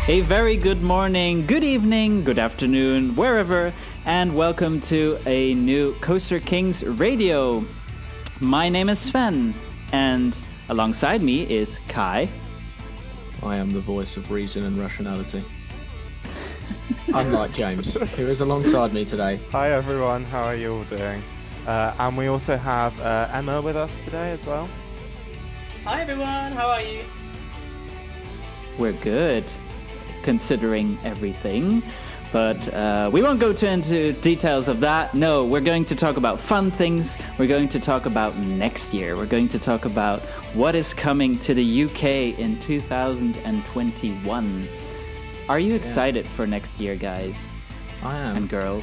A very good morning, good evening, good afternoon, wherever, and welcome to a new Coaster Kings Radio. My name is Sven, and alongside me is Kai. I am the voice of reason and rationality. Unlike James, who is alongside me today. Hi everyone, how are you all doing? And we also have Emma with us today as well. Hi everyone, how are you? We're good, considering everything, but we won't go into details of that. No, we're going to talk about fun things. We're going to talk about next year. We're going to talk about what is coming to the UK in 2021. Are you excited for next year, guys? I am. And girl?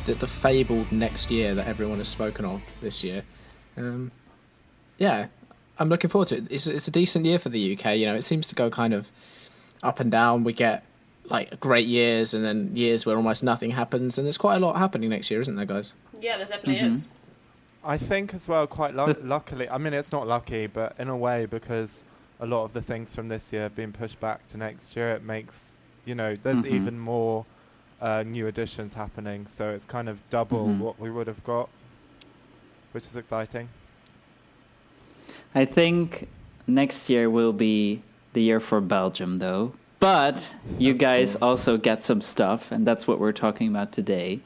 The fabled next year that everyone has spoken of this year. Yeah, I'm looking forward to it. It's a decent year for the UK. You know, it seems to go kind of up and down. We get like great years and then years where almost nothing happens, and there's quite a lot happening next year, isn't there, guys? Yeah, there definitely is. I think as well, quite luckily, I mean it's not lucky, but in a way, because a lot of the things from this year have been pushed back to next year, it makes, you know, there's even more new additions happening, so it's kind of double what we would have got, which is exciting. I think next year will be the year for Belgium, though. But you guys also get some stuff, and that's what we're talking about today.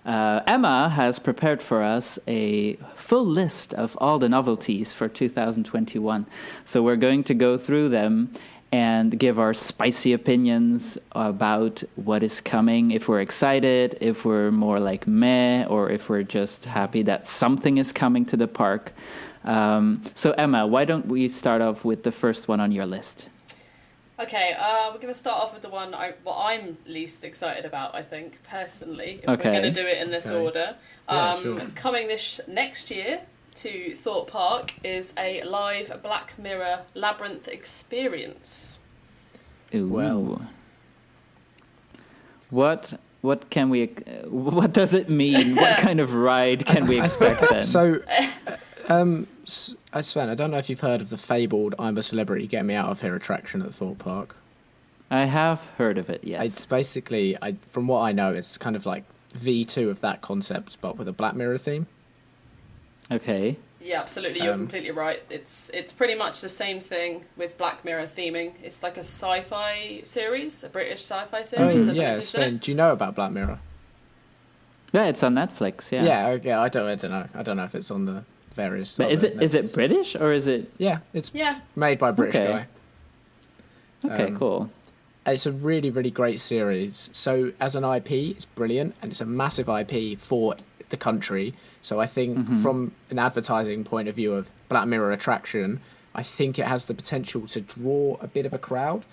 Emma has prepared for us a full list of all the novelties for 2021. So we're going to go through them and give our spicy opinions about what is coming, if we're excited, if we're more like meh, or if we're just happy that something is coming to the park. So Emma, why don't we start off with the first one on your list? Okay, we're going to start off with the one I'm least excited about, I think, personally, if we're going to do it in this order. Sure. Coming next year to Thorpe Park is a live Black Mirror Labyrinth experience. Ooh. Well. What can we? What does it mean? What kind of ride can we expect then? So, Sven, I don't know if you've heard of the fabled "I'm a Celebrity, Get Me Out of Here" attraction at Thorpe Park. I have heard of it. Yes. It's basically, from what I know, it's kind of like V2 of that concept, but with a Black Mirror theme. Okay. Yeah, absolutely. You're completely right. It's pretty much the same thing with Black Mirror theming. It's like a sci-fi series, a British sci-fi series. Yeah, Sven, do you know about Black Mirror? Yeah, it's on Netflix. Yeah. Yeah. Okay. I don't know. I don't know if it's on the various. But is it British or is it? Yeah, it's made by a British guy. Okay, cool. It's a really, really great series. So as an IP, it's brilliant, and it's a massive IP for the country. So I think from an advertising point of view of Black Mirror attraction, I think it has the potential to draw a bit of a crowd.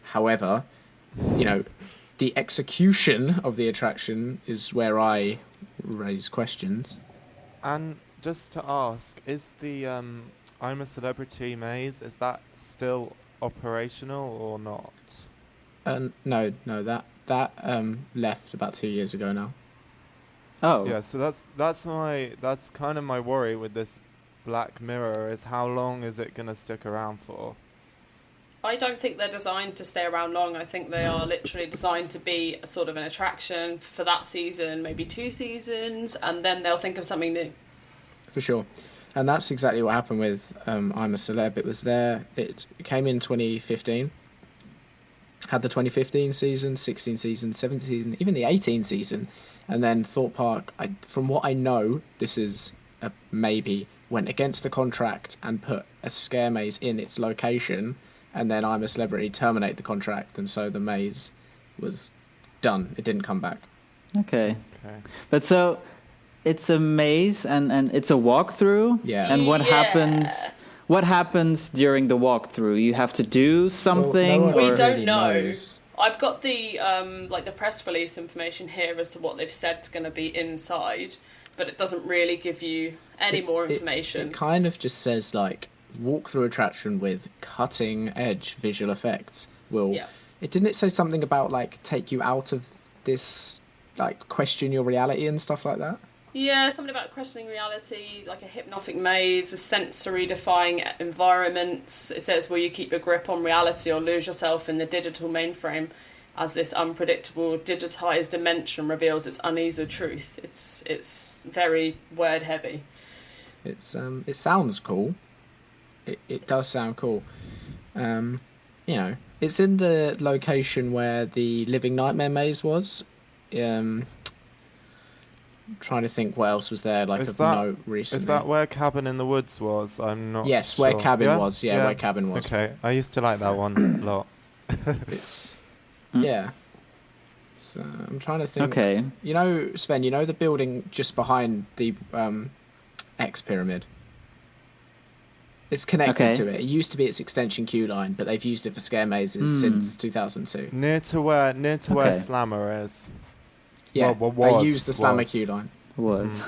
However, you know, the execution of the attraction is where I raise questions. And just to ask, is the I'm a Celebrity maze, is that still operational or not? No, that left about 2 years ago now. Oh. Yeah, so that's kind of my worry with this Black Mirror, is how long is it going to stick around for? I don't think they're designed to stay around long. I think they are literally designed to be a sort of an attraction for that season, maybe 2 seasons, and then they'll think of something new. For sure. And that's exactly what happened with I'm a Celeb. It came in 2015. Had the 2015 season, 16 season, 17 season, even the 18 season. And then Thorpe Park, from what I know, this is a maybe, went against the contract and put a scare maze in its location. And then I'm a Celebrity terminate the contract. And so the maze was done. It didn't come back. Okay. But so it's a maze and it's a walkthrough? Yeah. And what happens? What happens during the walkthrough? You have to do something? Well, no one We don't really know. knows. I've got the the press release information here as to what they've said is going to be inside, but it doesn't really give you any more information. It kind of just says like walkthrough attraction with cutting edge visual effects. It didn't say something about like take you out of this, like question your reality and stuff like that? Yeah, something about questioning reality, like a hypnotic maze with sensory-defying environments. It says, will you keep your grip on reality or lose yourself in the digital mainframe as this unpredictable, digitized dimension reveals its uneasy truth? It's very word-heavy. It sounds cool. It does sound cool. It's in the location where the Living Nightmare maze was. Trying to think what else was there, like note recently. Is that where Cabin in the Woods was? I'm not Yes, sure. where Cabin was. Yeah, where Cabin was. Okay, I used to like that one a lot. It's... Yeah. So, I'm trying to think. Okay. Sven, the building just behind the X Pyramid? It's connected to it. It used to be its extension queue line, but they've used it for scare mazes since 2002. Near to where Slammer is. Yeah, well, they used the Slammer queue line. Was.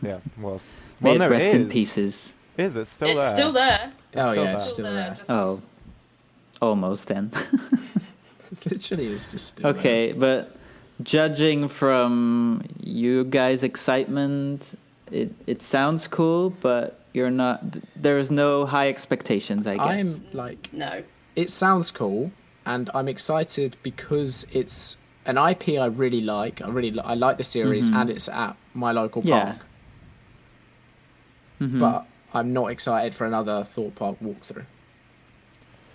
Yeah, was. May Well, it no, rest it in is. pieces. Is it still there? It's still there. It's still still there. Oh, almost then. It literally is just still Okay, but judging from you guys' excitement, it sounds cool, but you're not. There's no high expectations, I guess. I'm like, No. it sounds cool, and I'm excited because it's an IP I really like. I like the series, and it's at my local park. But I'm not excited for another Thorpe Park walkthrough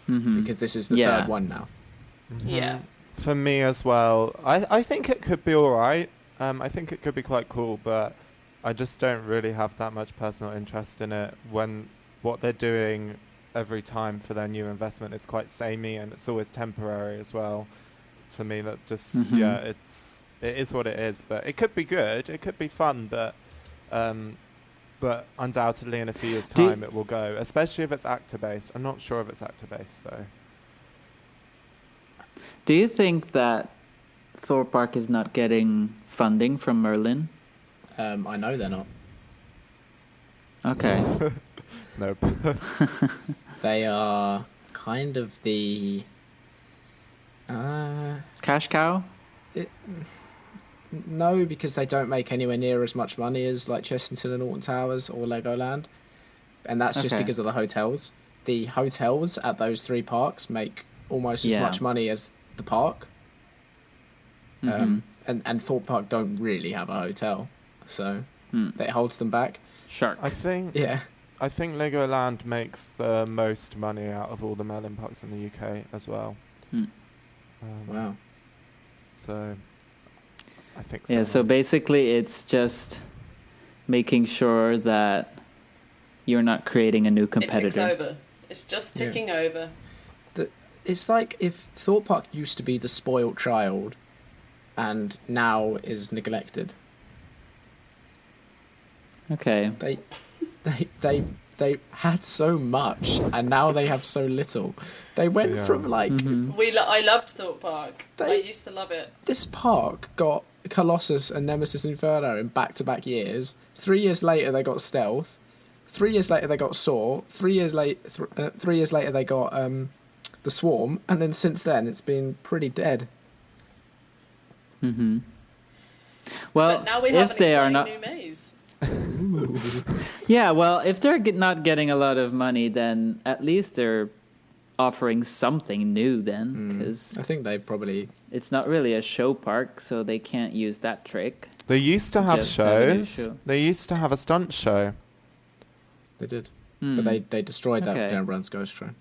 because this is the third one now. Yeah. For me as well, I think it could be alright. I think it could be quite cool, but I just don't really have that much personal interest in it when what they're doing every time for their new investment is quite samey and it's always temporary as well. For me, that just, it is what it is, but it could be good, it could be fun, but undoubtedly in a few years' time it will go, especially if it's actor-based. I'm not sure if it's actor-based, though. Do you think that Thorpe Park is not getting funding from Merlin? I know they're not. Okay. Nope. They are kind of the... Cash cow? No, because they don't make anywhere near as much money as like Chessington and Alton Towers or Legoland. And that's just because of the hotels. The hotels at those three parks make almost as much money as the park. And Thorpe Park don't really have a hotel. So that holds them back. Shark. I think Legoland makes the most money out of all the Merlin parks in the UK as well. Wow. So I think so. Yeah, so basically it's just making sure that you're not creating a new competitor. It ticks over. It's just ticking over. It's like if Thorpe Park used to be the spoilt child and now is neglected. Okay. They had so much and now they have so little. They went from like I loved Thorpe Park. I used to love it. This park got Colossus and Nemesis Inferno in back-to-back years. 3 years later they got Stealth. 3 years later they got Saw. 3 years later they got the Swarm, and then since then it's been pretty dead. Well, but now we have if they are not new maze. Yeah, well, if they're not getting a lot of money, then at least they're offering something new then, because I think they probably... It's not really a show park, so they can't use that trick. They used to have Just have a new shows. show. They used to have a stunt show. They did. But they destroyed that for Dan Brown's Ghost Train.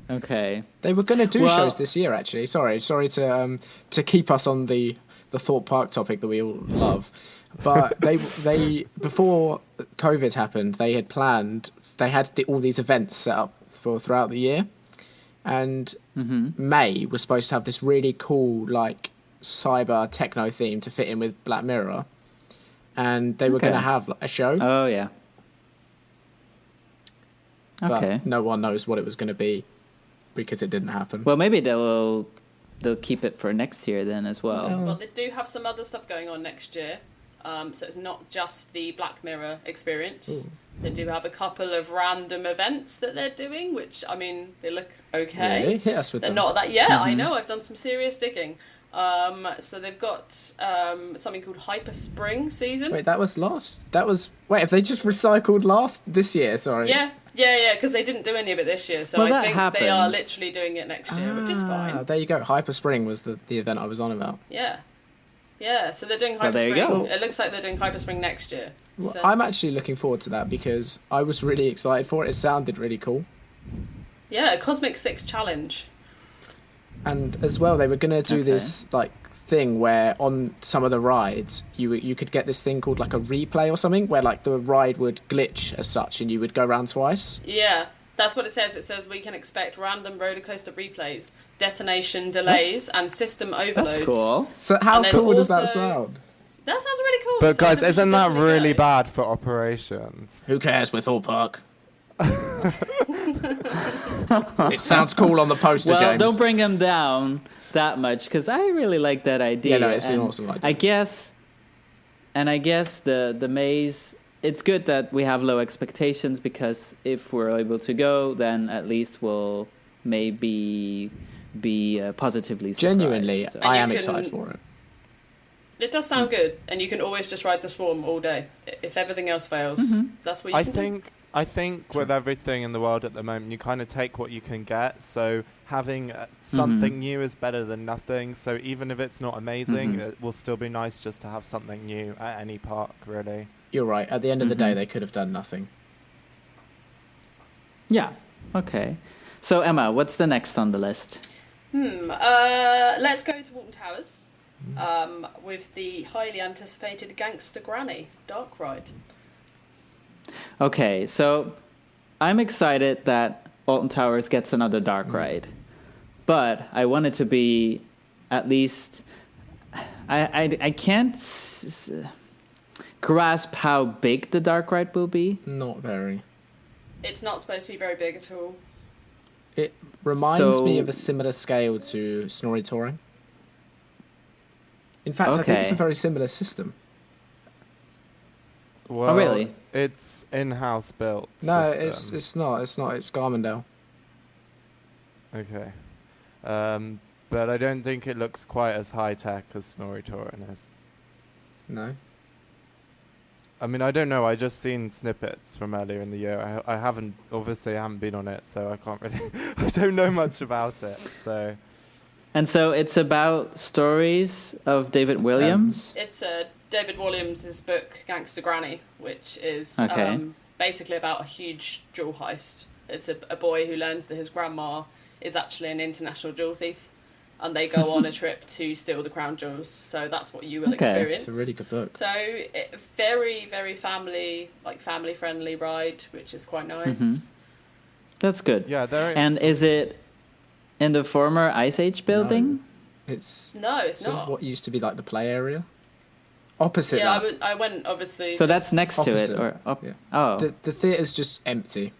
Okay. They were going to do shows this year, actually. Sorry to keep us on the Thorpe Park topic that we all love. But they before COVID happened, they had planned. They had all these events set up for throughout the year, and May was supposed to have this really cool like cyber techno theme to fit in with Black Mirror, and they were going to have a show. Oh yeah. But no one knows what it was going to be because it didn't happen. Well, maybe they'll keep it for next year then as well. Well, they do have some other stuff going on next year. So it's not just the Black Mirror experience. Ooh. They do have a couple of random events that they're doing, which, I mean, they look okay. Really? Hit us with They're them. not that... Yeah, I know. I've done some serious digging. So they've got something called Hyper Spring season. Wait, that was last. Wait, have they just recycled this year? Sorry. Yeah, because they didn't do any of it this year, so Well, I that think they are happens. literally doing it next year, which is fine. There you go. Hyper Spring was the event I was on about. Yeah. So they're doing Well, Hyper there you Spring. go. It looks like they're doing Hyper Spring next year. Well, So, I'm actually looking forward to that because I was really excited for it. It sounded really cool. yeah, a Cosmic Six challenge. And as well, they were going to do Okay. this like thing where on some of the rides you could get this thing called like a replay or something where like the ride would glitch as such and you would go around twice. Yeah, that's what it says. It says we can expect random roller coaster replays, detonation delays, and system overloads. That's cool. So how And there's cool does that also- sound? That sounds really cool. But so guys, then we isn't should that definitely really go. bad for operations? Who cares with Thor Park? It sounds cool on the poster, Well, James. don't bring him down that much because I really like that idea. Yeah, no, it's an and awesome idea. I guess the maze. It's good that we have low expectations because if we're able to go, then at least we'll maybe be positively surprised. Genuinely, So- I you am can- excited for it. It does sound good, and you can always just ride the Swarm all day. If everything else fails, that's what you can do. I think with everything in the world at the moment, you kind of take what you can get. So having something new is better than nothing. So even if it's not amazing, it will still be nice just to have something new at any park, really. You're right. At the end of the day, they could have done nothing. Yeah. Okay. So Emma, what's the next on the list? Let's go to Walton Towers with the highly anticipated Gangster Granny Dark Ride. Okay, so I'm excited that Alton Towers gets another dark ride, but I want it to be at least. I can't grasp how big the dark ride will be. Not very. It's not supposed to be very big at all. It reminds me So- of a similar scale to Snorri Touring. In fact, I think it's a Okay. very similar system. Well, really? It's in-house built. No, system. it's not. It's not. It's Garmendale. Okay. But I don't think it looks quite as high-tech as Snorri Touring is. No. I mean, I don't know. I just seen snippets from earlier in the year. I haven't been on it, so I can't really. I don't know much about it. So And so it's about stories of David Williams. It's David Williams' book Gangster Granny, which is Okay. basically about a huge jewel heist. It's a boy who learns that his grandma is actually an international jewel thief, and they go on a trip to steal the crown jewels. So that's what you will Okay. experience. It's a really good book. So very, very family friendly ride, which is quite nice. That's good. yeah, there. And is it in the former Ice Age building? It's No, it's sort of not. what used to be like the play area. Opposite Yeah, that. I went obviously. So just- that's next to it, Opposite. or Yeah. oh, The theatre's just empty.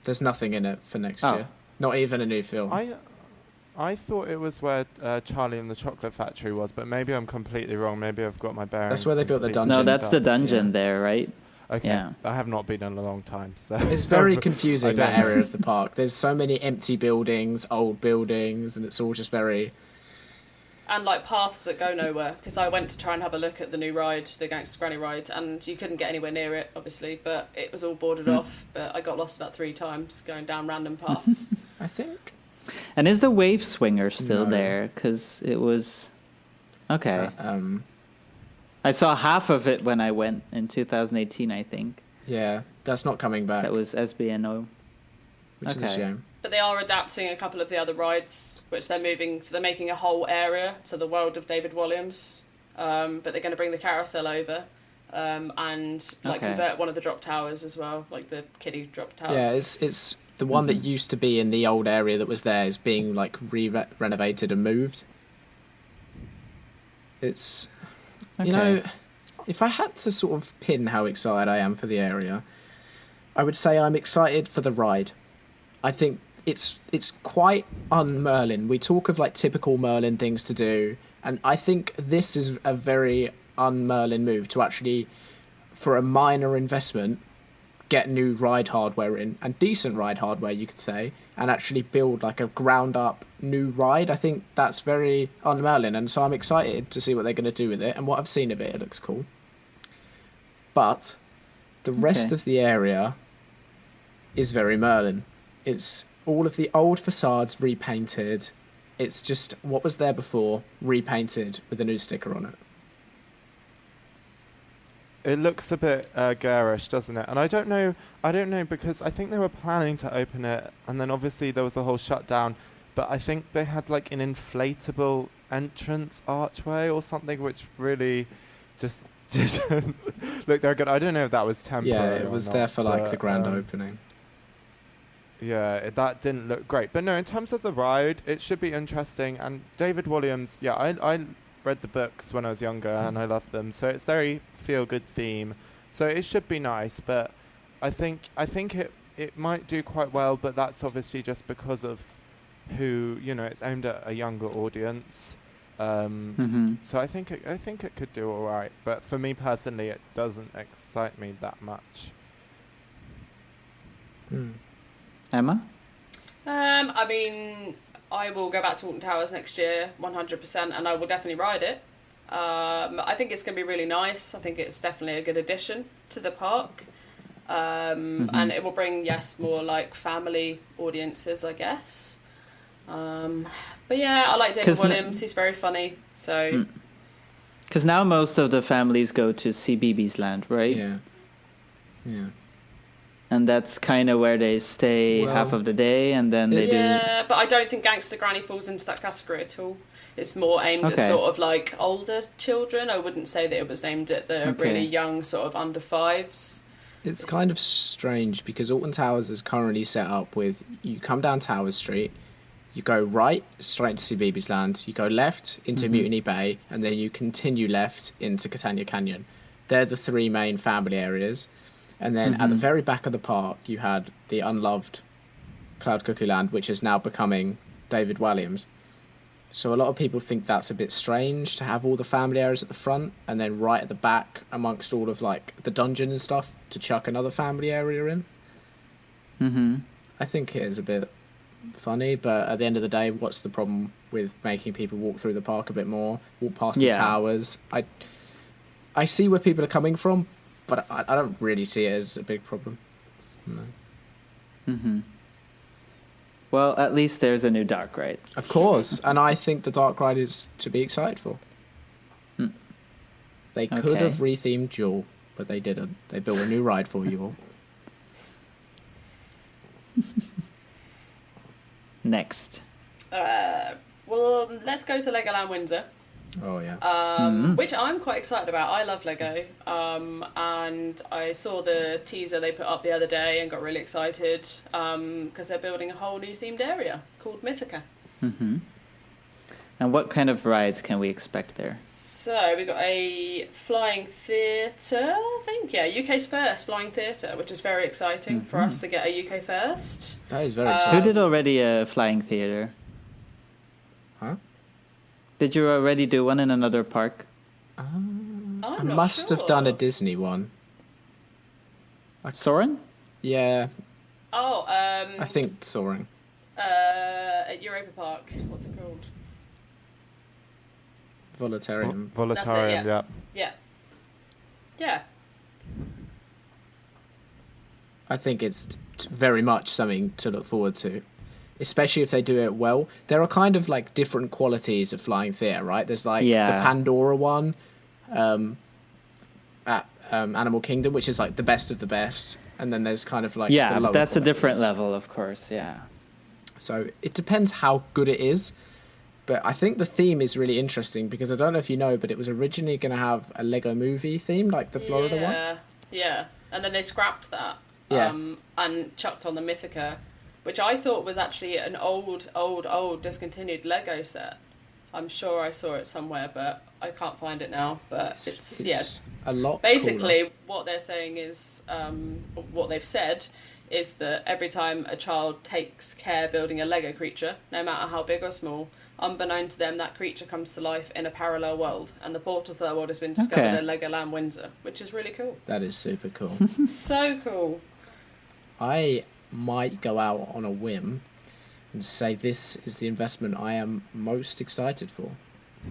There's nothing in it for next Oh. year. Not even a new film. I thought it was where Charlie and the Chocolate Factory was, but maybe I'm completely wrong. Maybe I've got my bearings. That's where they built the completely dungeon. no, that's mixed the up. dungeon Yeah. there, right? Okay, Yeah. I have not been in a long time, so It's very confusing, I that don't- area of the park. There's so many empty buildings, old buildings, and it's all just very... And like paths that go nowhere, because I went to try and have a look at the new ride, the Gangster Granny ride, and you couldn't get anywhere near it, obviously, but it was all boarded off. But I got lost about 3 times going down random paths. I think... And is the wave swinger still No. there? Because it was okay. um, I saw half of it when I went in 2018. I think yeah, that's not coming back, that was SBNO. which is a okay. shame. But they are adapting a couple of the other rides, which they're moving. So they're making a whole area to the world of David Williams. But they're going to bring the carousel over, and like Okay. convert one of the drop towers as well, like the kiddie drop tower. Yeah, it's the one that used to be in the old area that was there is being like renovated and moved. It's you know, Okay. if I had to sort of pin how excited I am for the area, I would say I'm excited for the ride. I think it's quite un-Merlin. We talk of like typical Merlin things to do, and I think this is a very un-Merlin move to actually, for a minor investment, get new ride hardware in, and decent ride hardware, you could say, and actually build like a ground up new ride. I think that's very on Merlin, and so I'm excited to see what they're going to do with it. And what I've seen of it, it looks cool. But the rest of the area is very Merlin. It's all of the old facades repainted. It's just what was there before, repainted with a new sticker on it. It looks a bit garish, doesn't it? And I don't know because I think they were planning to open it, and then obviously there was the whole shutdown. But I think they had like an inflatable entrance archway or something, which really just didn't look very good. I don't know if that was temporary. Yeah, it was there for like the grand opening. Yeah, that didn't look great. But no, in terms of the ride, it should be interesting. And David Williams, yeah, I read the books when I was younger and I loved them. So it's very feel-good theme. So it should be nice. But I think it might do quite well. But that's obviously just because of who, it's aimed at a younger audience. So I think it could do all right. But for me personally, it doesn't excite me that much. Emma? I mean, I will go back to Alton Towers next year, 100%, and I will definitely ride it. I think it's going to be really nice. I think it's definitely a good addition to the park. And it will bring, more like family audiences, I guess. But yeah, I like David Williams. He's very funny. So, because now most of the families go to CBeebies Land, right? Yeah. And that's kind of where they stay half of the day, and then they do. Yeah, but I don't think Gangster Granny falls into that category at all. It's more aimed at sort of like older children. I wouldn't say that it was aimed at the really young, sort of under fives. It's kind of strange because Alton Towers is currently set up with you come down Towers Street, you go right straight to CBeebies Land, you go left into Mutiny Bay, and then you continue left into Catania Canyon. They're the three main family areas. And then at the very back of the park, you had the unloved Cloud Cuckoo Land, which is now becoming David Williams. So a lot of people think that's a bit strange to have all the family areas at the front, and then right at the back, amongst all of like the dungeon and stuff, to chuck another family area in. I think it is a bit funny, but at the end of the day, what's the problem with making people walk through the park a bit more, walk past the towers? I see where people are coming from, but I don't really see it as a big problem. No. Well, at least there's a new dark ride. Of course, and I think the dark ride is to be excited for. They could have rethemed Jewel, but they didn't. They built a new ride for you all. Next. Well, let's go to Legoland Windsor. Oh, yeah. Which I'm quite excited about. I love Lego. And I saw the teaser they put up the other day and got really excited because they're building a whole new themed area called Mythica. And what kind of rides can we expect there? So we got a flying theatre, I think. Yeah, UK's first flying theatre, which is very exciting for us to get a UK first. That is very exciting. Who did already a flying theatre? Huh? Did you already do one in another park? I must have done a Disney one. Soarin'? Yeah. Oh, I think Soaring. At Europa Park. What's it called? Voletarium. Voletarium, yeah. Yeah. Yeah. I think it's very much something to look forward to, especially if they do it well. There are kind of like different qualities of flying theatre, right? There's like the Pandora one at Animal Kingdom, which is like the best of the best, and then there's kind of like the lower that's a different qualities. level, of course. Yeah. So it depends how good it is. But I think the theme is really interesting because I don't know if you know, but it was originally going to have a Lego movie theme, like the Florida one. Yeah. And then they scrapped that and chucked on the Mythica, which I thought was actually an old discontinued Lego set. I'm sure I saw it somewhere, but I can't find it now. But it's a lot. Basically, cooler. what they're saying is, what they've said is that every time a child takes care building a Lego creature, no matter how big or small, unbeknown to them, that creature comes to life in a parallel world, and the portal to that world has been discovered at Legoland Windsor, which is really cool. That is super cool. So cool. I might go out on a whim and say this is the investment I am most excited for.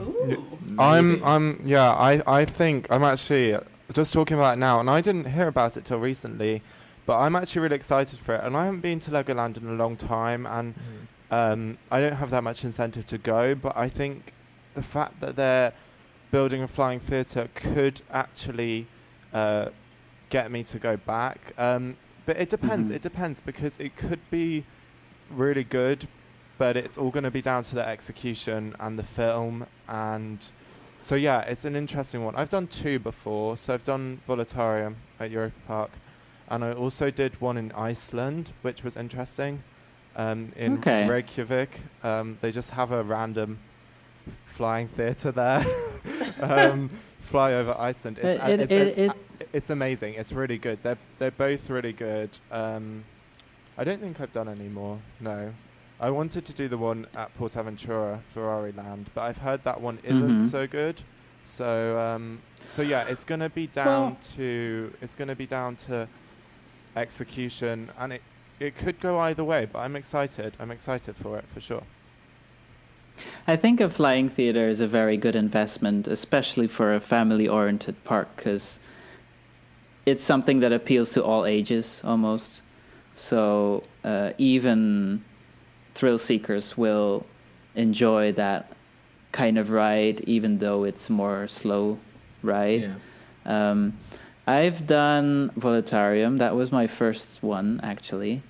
Ooh. Maybe. I think I'm actually just talking about it now, and I didn't hear about it till recently, but I'm actually really excited for it, and I haven't been to Legoland in a long time, and I don't have that much incentive to go, but I think the fact that they're building a flying theatre could actually get me to go back. But it depends. It depends, because it could be really good, but it's all going to be down to the execution and the film. And so, yeah, it's an interesting one. I've done 2 before. So I've done Voletarium at Europa Park, and I also did one in Iceland, which was interesting. In Reykjavik, they just have a random flying theatre there. Fly over Iceland. It's amazing. It's really good. They're both really good. I don't think I've done any more. No, I wanted to do the one at Portaventura, Ferrari Land, but I've heard that one isn't so good. So yeah, it's gonna be down to execution, and it could go either way. But I'm excited. I'm excited for it for sure. I think a flying theater is a very good investment, especially for a family-oriented park, because it's something that appeals to all ages almost. So even thrill seekers will enjoy that kind of ride, even though it's more slow ride. Yeah. I've done Voletarium. That was my first one, actually.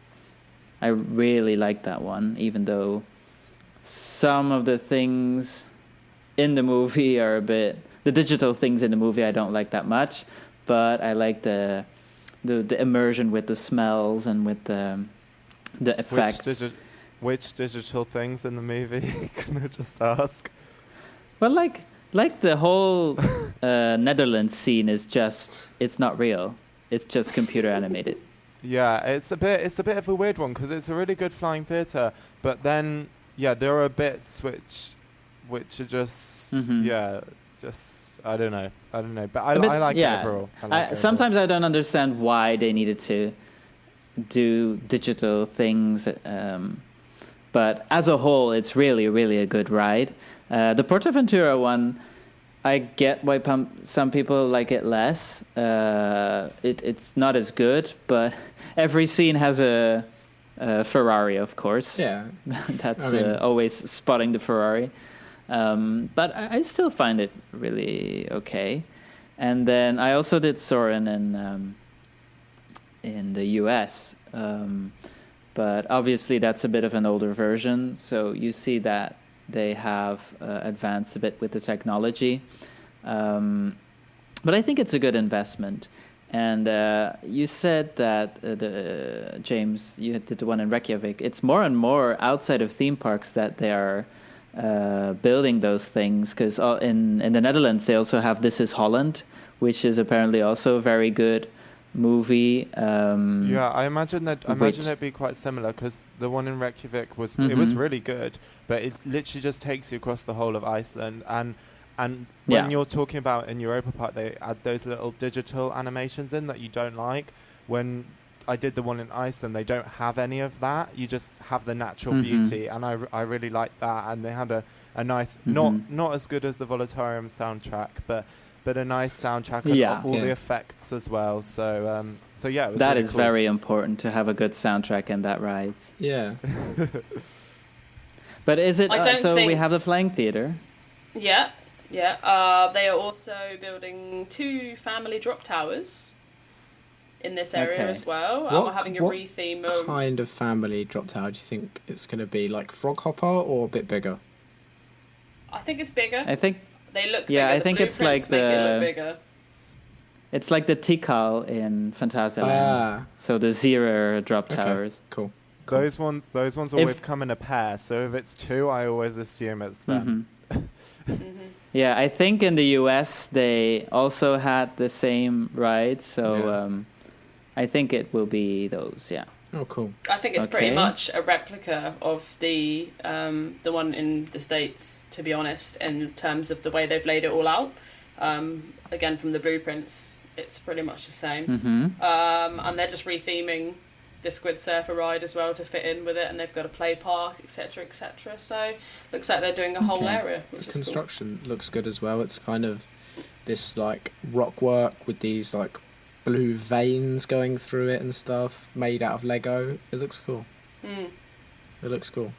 I really liked that one, even though some of the things in the movie are a bit... The digital things in the movie I don't like that much, but I like the immersion with the smells and with the effects. Which digital things in the movie? Can I just ask? Well, like the whole Netherlands scene is just... It's not real. It's just computer animated. Yeah, it's a bit of a weird one, because it's a really good flying theatre, but then... Yeah, there are bits which are just I don't know, but I like it overall. Sometimes I don't understand why they needed to do digital things, but as a whole, it's really, really a good ride. The Portaventura one, I get why some people like it less. It's not as good, but every scene has a Ferrari, of course. Yeah, that's always spotting the Ferrari. But I still find it really okay. And then I also did Soarin' in the US. But obviously that's a bit of an older version. So you see that they have advanced a bit with the technology. But I think it's a good investment. And you said that, James, you did the one in Reykjavik. It's more and more outside of theme parks that they are building those things. Because in the Netherlands, they also have This Is Holland, which is apparently also a very good movie. I imagine it'd be quite similar, because the one in Reykjavik was it was really good, but it literally just takes you across the whole of Iceland. And when you're talking about in Europa Park, they add those little digital animations in that you don't like. When I did the one in Iceland, they don't have any of that. You just have the natural beauty, and I really liked that. And they had a nice, not as good as the Voletarium soundtrack, but a nice soundtrack and all the effects as well. So yeah, it was that really is cool. very important, to have a good soundtrack in that ride. Yeah. But is it we have the flying theater? Yeah. They are also building 2 family drop towers in this area as well. We're having a retheme. What kind of family drop tower do you think it's going to be? Like Frog Hopper or a bit bigger? I think it's bigger. I think they look bigger. Yeah, I think it's like make it look bigger. It's like the Tikal in Phantasialand. So the Zero drop towers. Cool. Those ones always come in a pair. So if it's 2, I always assume it's them. Yeah, I think in the US they also had the same ride, so I think it will be those. Yeah. Oh, cool. I think it's pretty much a replica of the one in the States, to be honest, in terms of the way they've laid it all out. Again, from the blueprints, it's pretty much the same. And they're just retheming the Squid Surfer ride as well to fit in with it, and they've got a play park, etc., etc. So looks like they're doing a whole area, which The is construction looks good as well. It's kind of this like rock work with these like blue veins going through it and stuff, made out of Lego. It looks cool. cool. It looks cool.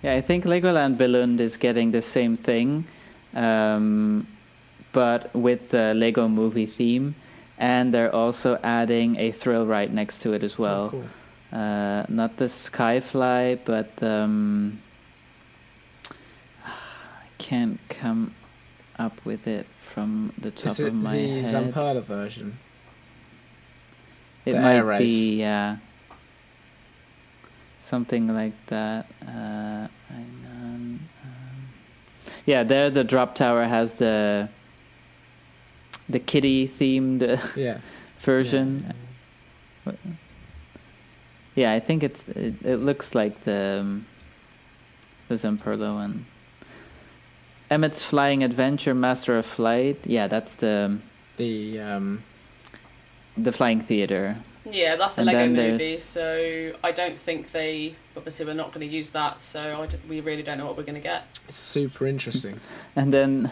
Yeah, I think Legoland Billund is getting the same thing, but with the Lego movie theme, and they're also adding a thrill ride next to it as well. Oh, cool. Not the Skyfly, but I can't come up with it from the top Is it of my the head. Zamperla version? It the might air race? be, yeah. Something like that. Hang on. Yeah, there the drop tower has the kitty themed Yeah. version. Yeah, I think it looks like the Zamperla one. Emmett's Flying Adventure Master of Flight. Yeah, that's the Flying Theater. Yeah, that's the And Lego then there's- movie, so I don't think they... Obviously, we're not going to use that, so we really don't know what we're going to get. It's super interesting. And then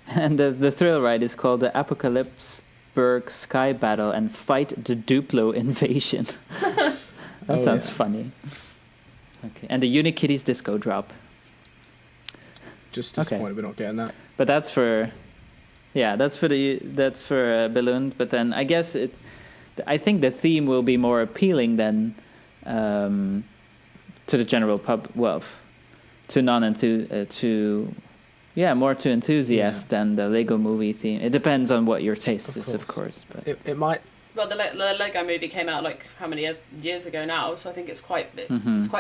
the thrill ride is called the Apocalypseburg Sky Battle and Fight the Duplo Invasion. That Oh, sounds yeah. funny. Okay, and the Unikitties Disco Drop. Just disappointed we're not getting that. But that's for Billund. But then I guess I think the theme will be more appealing than to the general pub. Well, to more to enthusiasts than the Lego movie theme. It depends on what your taste is, of course. But It might. Well, the Lego movie came out like how many years ago now, so I think it's quite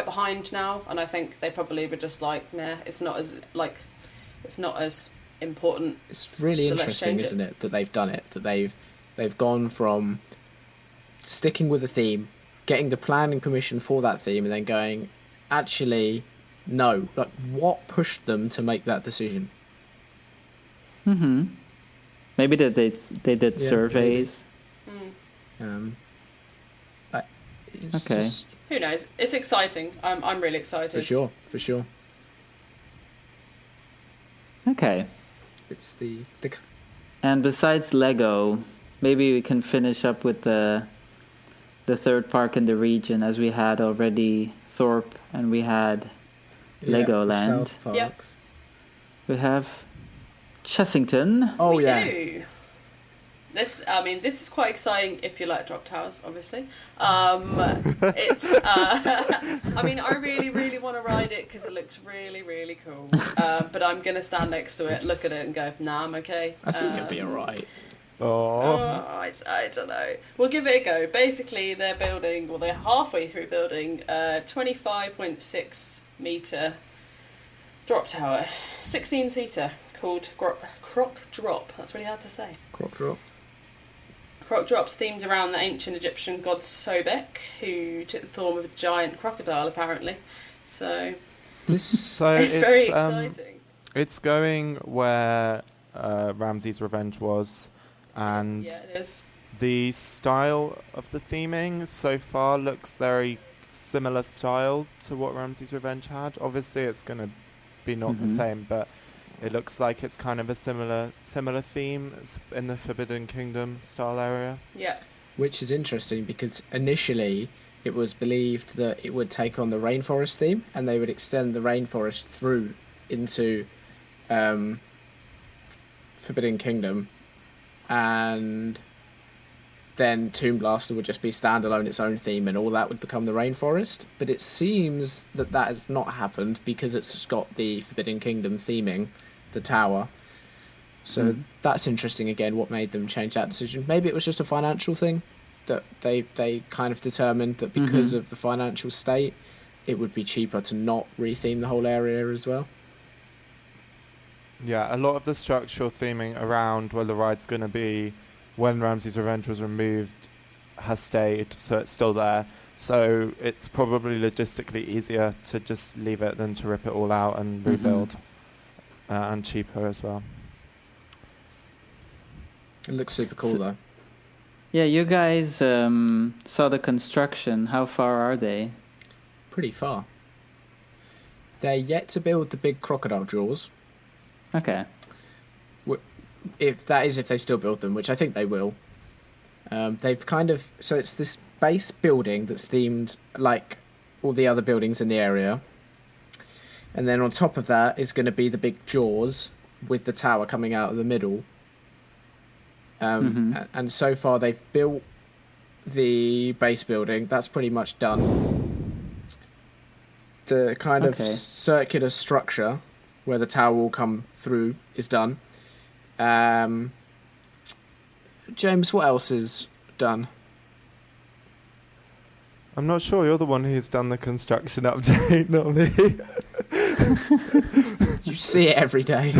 behind now, and I think they probably were just like, nah, it's not as important. It's really So let's interesting, change it. isn't it, that they've done it? That they've gone from sticking with a theme, getting the planning permission for that theme, and then going, actually, no. Like, what pushed them to make that decision? maybe that they did Yeah, surveys. It's Okay. just, Who knows? It's exciting. I'm really excited. for sure. Okay. It's the And besides Lego, maybe we can finish up with the third park in the region, as we had already Thorpe and we had Legoland. South Parks. Yep. We have Chessington. Oh we yeah. do. This is quite exciting if you like drop towers, obviously. It's, I really, really want to ride it because it looks really, really cool. But I'm going to stand next to it, look at it and go, nah, I'm okay. I think it'll be alright. I don't know. We'll give it a go. Basically, they're halfway through building a 25.6 metre drop tower, 16-seater, called Croc Drop. That's really hard to say. Crop drop. Croc Drop's themed around the ancient Egyptian god Sobek, who took the form of a giant crocodile, apparently. So it's very exciting. It's going where Ramsay's Revenge was, and Yeah, it is. the style of the theming so far looks very similar style to what Ramsay's Revenge had. Obviously, it's going to be not the same, but it looks like it's kind of a similar theme as in the Forbidden Kingdom style area. Yeah. Which is interesting because initially it was believed that it would take on the rainforest theme and they would extend the rainforest through into Forbidden Kingdom, and then Tomb Blaster would just be standalone, its own theme, and all that would become the rainforest. But it seems that has not happened because it's got the Forbidden Kingdom theming, the tower. So that's interesting again, what made them change that decision. Maybe it was just a financial thing, that they kind of determined that because of the financial state, it would be cheaper to not retheme the whole area as well. Yeah, a lot of the structural theming around where the ride's going to be when Ramsay's Revenge was removed has stayed, so it's still there. So it's probably logistically easier to just leave it than to rip it all out and rebuild, and cheaper as well. It looks super cool though. Yeah, you guys saw the construction. How far are they? Pretty far. They're yet to build the big crocodile jaws. Okay. If they still build them, which I think they will. They've kind of... So it's this base building that's themed like all the other buildings in the area. And then on top of that is going to be the big jaws with the tower coming out of the middle. And so far they've built the base building. That's pretty much done. The kind of circular structure where the tower will come through is done. James, what else is done? I'm not sure. You're the one who's done the construction update, not me. You see it every day.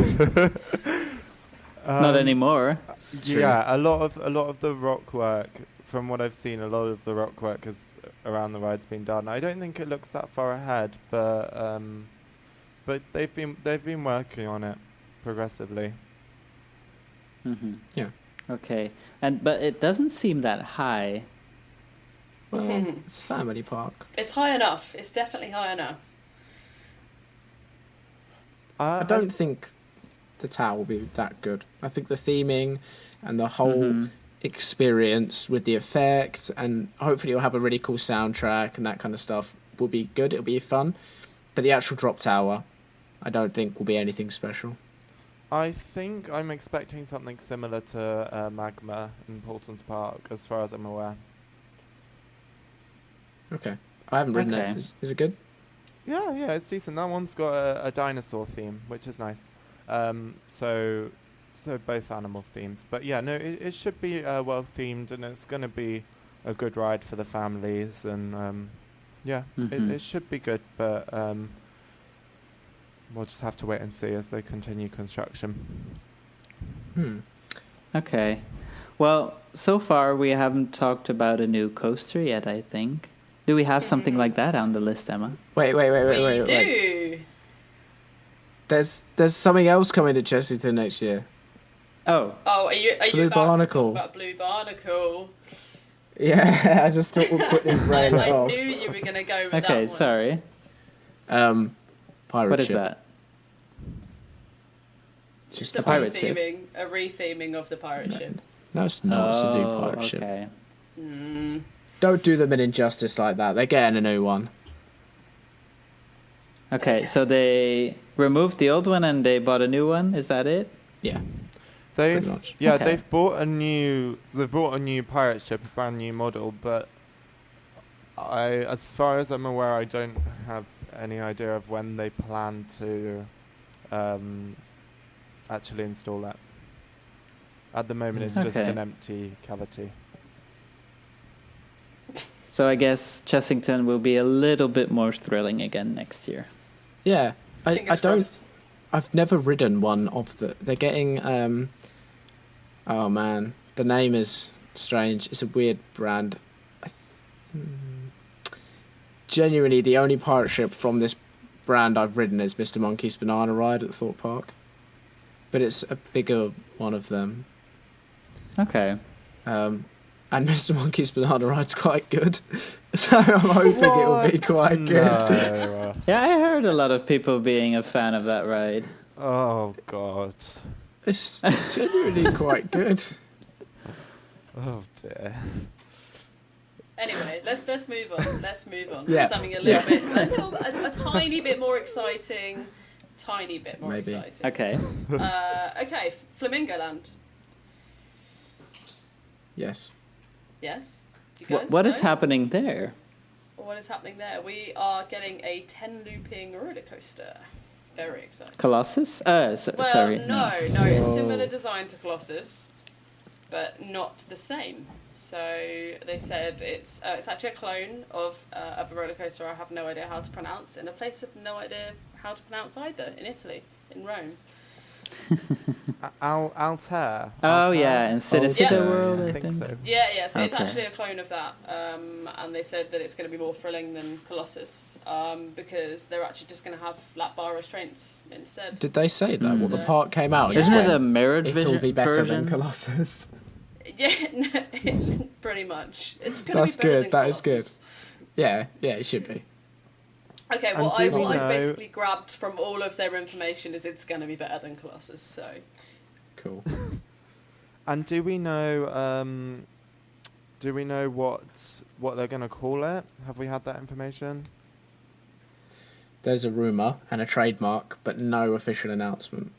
Not anymore. Yeah, a lot of the rock work, from what I've seen, a lot of the rock work around the ride's been done. I don't think it looks that far ahead, but they've been working on it progressively. Yeah. Okay, but it doesn't seem that high. Well, it's a family park. It's high enough. It's definitely high enough. I don't think the tower will be that good. I think the theming and the whole experience with the effects, and hopefully you'll have a really cool soundtrack and that kind of stuff, will be good. It'll be fun. But the actual drop tower, I don't think will be anything special. I think I'm expecting something similar to Magma in Paulton's Park, as far as I'm aware. Okay. I haven't ridden it. Is it good? Yeah, it's decent. That one's got a dinosaur theme, which is nice. So both animal themes. But yeah, no, it should be well themed, and it's going to be a good ride for the families, and it should be good. But we'll just have to wait and see as they continue construction. Okay. Well, so far we haven't talked about a new coaster yet, I think. Do we have something like that on the list, Emma? Wait. We do. There's something else coming to Chessington next year. Oh, are you Blue about Barnacle. to talk about Blue Barnacle? Yeah, I just thought we'd quickly rail it I off. knew you were going to go with that okay, one. sorry. Pirate What is ship. that? Just It's a pirate ship? a retheming of the pirate ship. No, it's not. It's a new pirate ship. Okay. Don't do them an injustice like that. They're getting a new one. Okay, so they removed the old one and they bought a new one. Is that it? Yeah. Pretty much. Okay. They've brought a new pirate ship, a brand new model, but as far as I'm aware, I don't have any idea of when they plan to actually install that. At the moment, it's just an empty cavity. So I guess Chessington will be a little bit more thrilling again next year. Yeah. I Fingers don't... crossed. I've never ridden one of the... They're getting... oh, man. The name is strange. It's a weird brand. Genuinely, the only pirate ship from this brand I've ridden is Mr. Monkey's Banana Ride at Thorpe Park. But it's a bigger one of them. Okay. And Mr. Monkey's Banana Ride's quite good. So I'm hoping it'll be quite good. No. Yeah, I heard a lot of people being a fan of that ride. Oh, God. It's genuinely quite good. Oh, dear. Anyway, let's move on. Let's move on. Yeah. Something a tiny bit more exciting. Tiny bit more Maybe. exciting. Okay. Okay, Flamingo Land. Yes. Yes. Do you guys What know? is happening there? What is happening there? We are getting a 10 looping roller coaster. Very exciting. Colossus? Well, Sorry. no, it's similar design to Colossus, but not the same. So they said it's actually a clone of a roller coaster I have no idea how to pronounce, in a place of no idea how to pronounce either, in Italy, in Rome. Altair. Oh, yeah, in City World, I I think so. Yeah, so it's Okay. actually a clone of that, and they said that it's going to be more thrilling than Colossus, because they're actually just going to have lap bar restraints instead. Did they say that? Well, the park came out. and Isn't said it a mirrored it'll be better version? than Colossus. Yeah, pretty much. It's going to be That's better good. than That is Colossus. good. Yeah, it should be. Okay, And what do we I've know- basically grabbed from all of their information is it's going to be better than Colossus, so... Cool. And do we know what they're going to call it? Have we had that information? There's a rumour and a trademark, but no official announcement.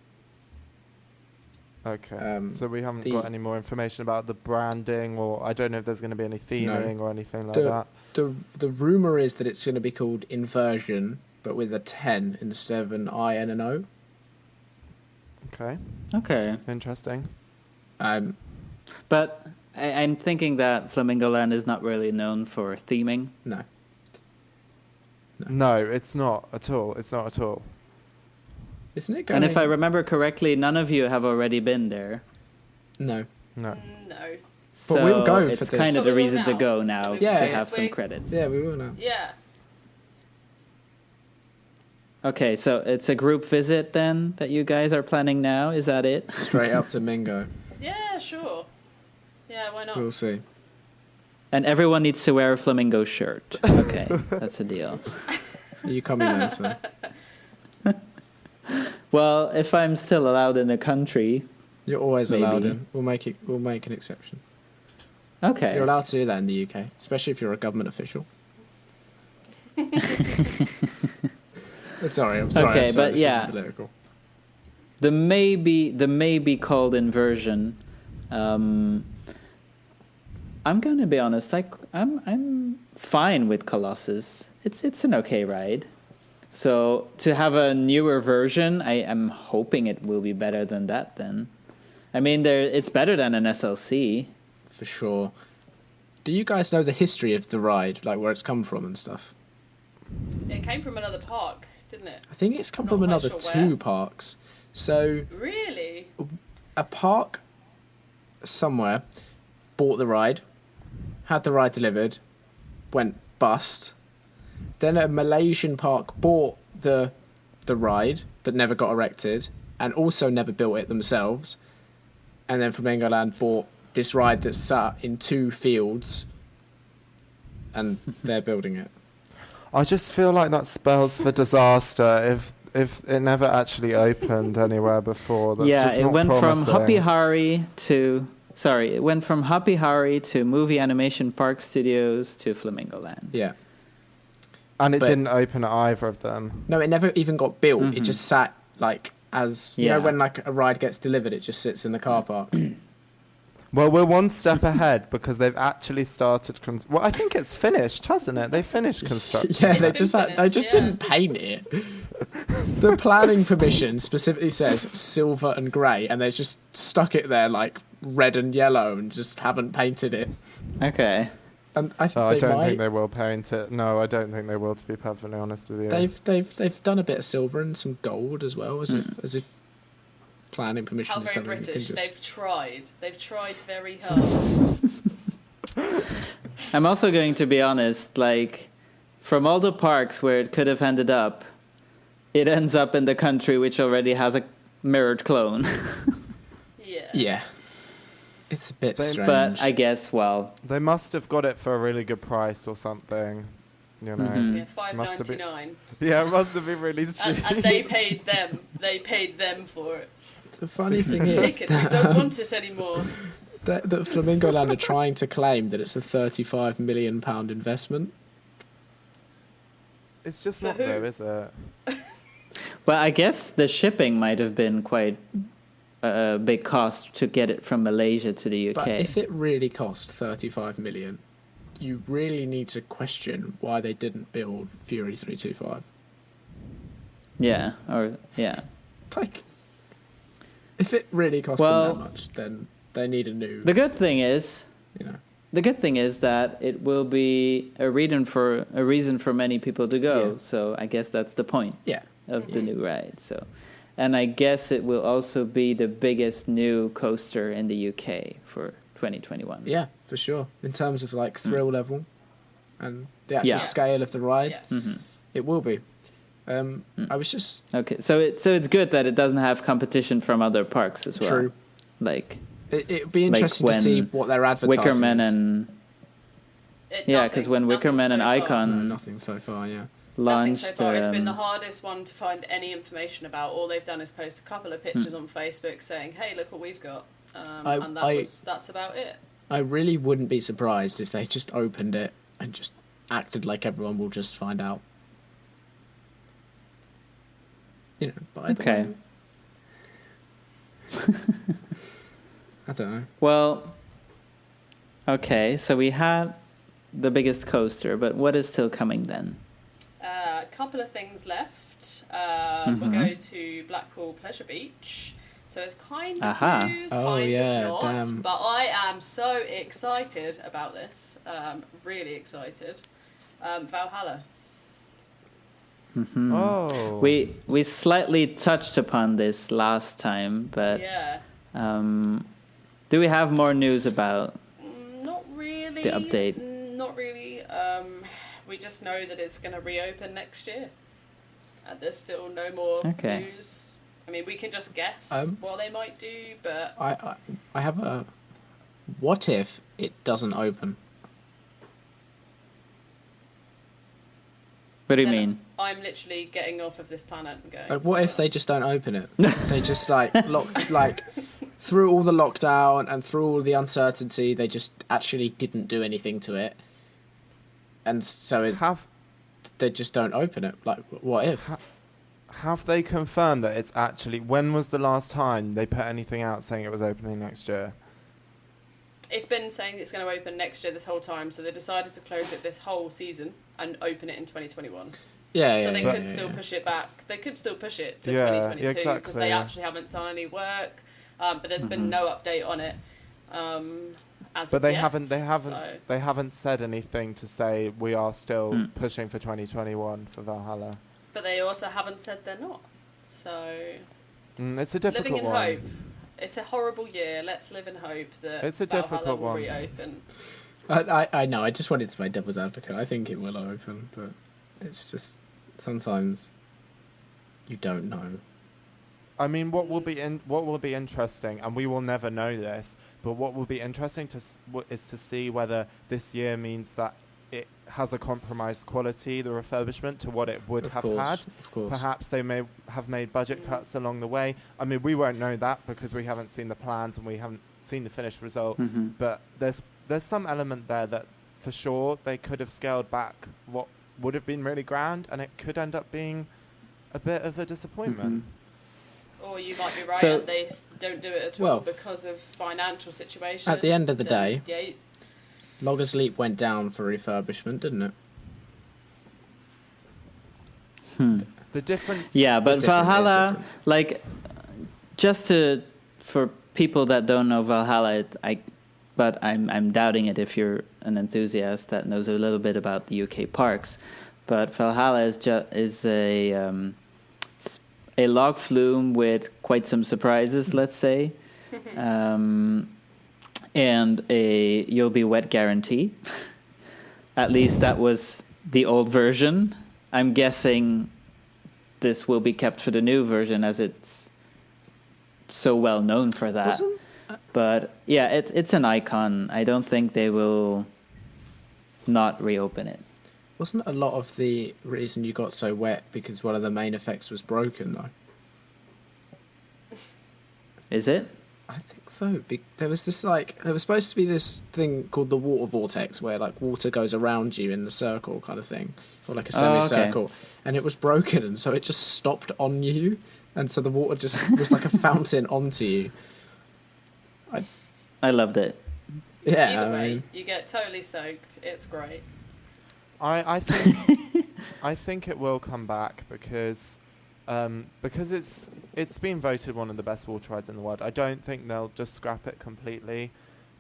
Okay, so we haven't got any more information about the branding, or I don't know if there's going to be any theming or anything like that. The rumour is that it's going to be called Inversion, but with a 10 instead of an I and an O. Okay, interesting. But I'm thinking that Flamingo Land is not really known for theming. No, it's not at all. It's not at all. Isn't it going... And if I remember correctly, none of you have already been there. No. No. So But we'll go for it's this. kind of But the we will reason to now. go now Yeah. to have some We- credits. Yeah, we will now. Yeah. Okay, so it's a group visit then that you guys are planning now? Is that it? Straight up to Mingo. Yeah, sure. Yeah, why not? We'll see. And everyone needs to wear a flamingo shirt. Okay, that's a deal. Are you coming then, Sven? Well, if I'm still allowed in the country, You're always allowed Maybe. in. We'll make an exception. okay. You're allowed to do that in the UK, especially if you're a government official. Sorry, I'm sorry. Okay, I'm sorry, but this yeah. isn't political. The maybe called inversion. I'm going to be honest. I'm fine with Colossus. It's an okay ride. So to have a newer version, I am hoping it will be better than that. Then, I mean, it's better than an SLC. For sure. Do you guys know the history of the ride, like where it's come from and stuff? It came from another park, didn't it? I think it's come Not from quite another sure two where. parks. So Really? a park somewhere bought the ride, had the ride delivered, went bust. Then a Malaysian park bought the ride that never got erected and also never built it themselves. And then Flamingo Land bought this ride that's sat in two fields and they're building it. I just feel like that spells for disaster if it never actually opened anywhere before. That's yeah, just it not went promising. from Happy Hari to Movie Animation Park Studios to Flamingo Land. Yeah. And it but- didn't open at either of them. No, it never even got built. It Mhm. just sat like as you Yeah. know when like a ride gets delivered, it just sits in the car park. Well, we're one step ahead because they've actually started. Well, I think it's finished, hasn't it? They finished construction. Yeah, It's they been just finished, yeah. didn't paint it. The planning permission specifically says silver and grey, and they just stuck it there like red and yellow and just haven't painted it. Okay. And I think Oh, I they don't might. think they will paint it. No, I don't think they will. To be perfectly honest with you, They've done a bit of silver and some gold as well, as Mm. if planning permission How is very something you can British. just... They've tried. They've tried very hard. I'm also going to be honest, like, from all the parks where it could have ended up, it ends up in the country which already has a mirrored clone. Yeah. Yeah, it's a bit strange. But I guess, well, they must have got it for a really good price or something. You know. Mhm. Yeah, Must have been- $5.99, Yeah, it must have been really cheap. and they paid them. They paid them for it. The funny thing is Take it. We don't want it anymore. that Flamingo Land are trying to claim that it's a £35 million investment. It's just For not who? though, is it? well, I guess the shipping might have been quite a big cost to get it from Malaysia to the UK. But if it really cost 35 million, you really need to question why they didn't build Fury 325. Yeah. Like, if it really cost Well- them that much, then they need a new, The good thing is that it will be a reason for many people to go. Yeah. So I guess that's the point Yeah. of the new ride. So, and I guess it will also be the biggest new coaster in the UK for 2021. Yeah, for sure. In terms of like thrill level and the actual Yeah. scale of the ride, Yeah. Hmm. it will be. I was just Okay, so it's good that it doesn't have competition from other parks as well. true. Like It'd be interesting to when see what their advertising Wickerman is. and Yeah, because when Wickerman and No, Icon nothing so far. Yeah. launched, nothing so far. It's been the hardest one to find any information about. All they've done is post a couple of pictures on Facebook saying, "Hey, look what we've got," and that's about it. I really wouldn't be surprised if they just opened it and just acted like everyone will just find out. You know, by the way. I don't know. Well, okay, so we had the biggest coaster, but what is still coming then? A couple of things left. We'll go to Blackpool Pleasure Beach. So it's kind of new, kind of not. Damn. But I am so excited about this. Really excited. Valhalla. Mm-hmm. Oh. We slightly touched upon this last time, but yeah. Do we have more news about Not really. the update? Not really. We just know that it's going to reopen next year. And there's still no more news. I mean, we can just guess what they might do, but... I have a... What if it doesn't open? What do you mean? I'm literally getting off of this planet and going... Like, what if they just don't open it? They just, through all the lockdown and through all the uncertainty, they just actually didn't do anything to it. And so they just don't open it. Like, what if? Have they confirmed that it's actually... When was the last time they put anything out saying it was opening next year? It's been saying it's going to open next year this whole time, so they decided to close it this whole season and open it in 2021. So they could still push it back. They could still push it to 2022 because they actually haven't done any work. But there's been no update on it. They haven't said anything to say we are still pushing for 2021 for Valhalla. But they also haven't said they're not. So it's a difficult living in one. hope. It's a horrible year. Let's live in hope that it's a Valhalla difficult will one. reopen. I know. I just wanted to play devil's advocate. I think it will open, but it's just sometimes you don't know. I mean, what will be interesting, and we will never know this, but what will be interesting is to see whether this year means that it has a compromised quality, the refurbishment, to what it would have had. Of course. Perhaps they may have made budget cuts along the way. I mean, we won't know that because we haven't seen the plans and we haven't seen the finished result. Mm-hmm. But there's some element there that, for sure, they could have scaled back what would have been really grand, and it could end up being a bit of a disappointment. Or you might be right, So- and they don't do it at all because of financial situation. At the end of the day, yeah, Loggers Leap went down for refurbishment, didn't it? The difference... Yeah, but It's different, Valhalla, it's different. for people that don't know Valhalla, but I'm doubting it if you're an enthusiast that knows a little bit about the UK parks. But Valhalla is a log flume with quite some surprises, let's say, and a you'll be wet guarantee. At least that was the old version. I'm guessing this will be kept for the new version as it's so well known for that. But yeah, it's an icon. I don't think they will not reopen it. Wasn't a lot of the reason you got so wet because one of the main effects was broken, though? Is it? I think so. There was there was supposed to be this thing called the water vortex where like water goes around you in the circle kind of thing, or like a semicircle, and it was broken, and so it just stopped on you, and so the water just was like a fountain onto you. I loved it. Yeah, either way, you get totally soaked. It's great. I think I think it will come back because it's been voted one of the best water rides in the world. I don't think they'll just scrap it completely,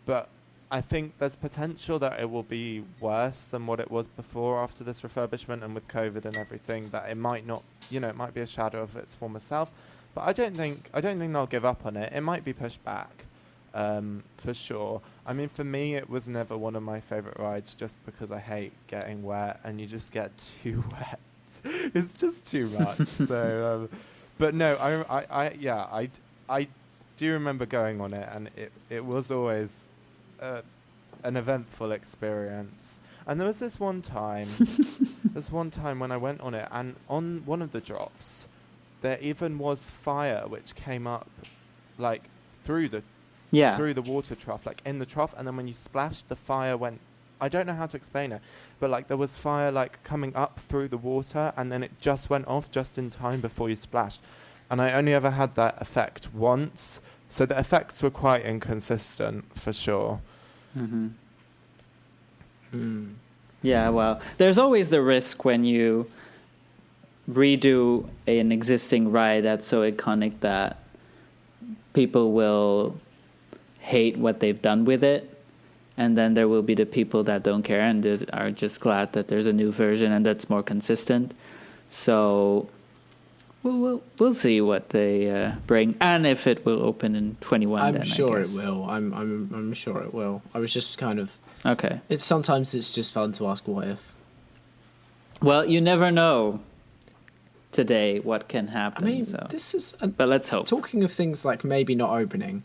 but I think there's potential that it will be worse than what it was before after this refurbishment, and with COVID and everything, that it might not, it might be a shadow of its former self. But I don't think they'll give up on it. It might be pushed back, for sure. I mean, for me, it was never one of my favorite rides, just because I hate getting wet, and you just get too wet. It's just too much. So, but no, I do remember going on it, and it was always an eventful experience. And there was this one time, when I went on it, and on one of the drops, there even was fire which came up, like through the water trough, like in the trough, and then when you splashed, the fire went. I don't know how to explain it, but like there was fire like coming up through the water, and then it just went off just in time before you splashed. And I only ever had that effect once, so the effects were quite inconsistent for sure. Mm-hmm. Yeah, well, there's always the risk when you redo an existing ride that's so iconic that people will hate what they've done with it. And then there will be the people that don't care and that are just glad that there's a new version and that's more consistent. So we'll see what they bring, and if it will open in 21. I'm sure it will. I'm sure it will. I was just kind of okay. Sometimes it's just fun to ask what if. Well, you never know today what can happen. I mean, so. this is. But let's hope. Talking of things like maybe not opening,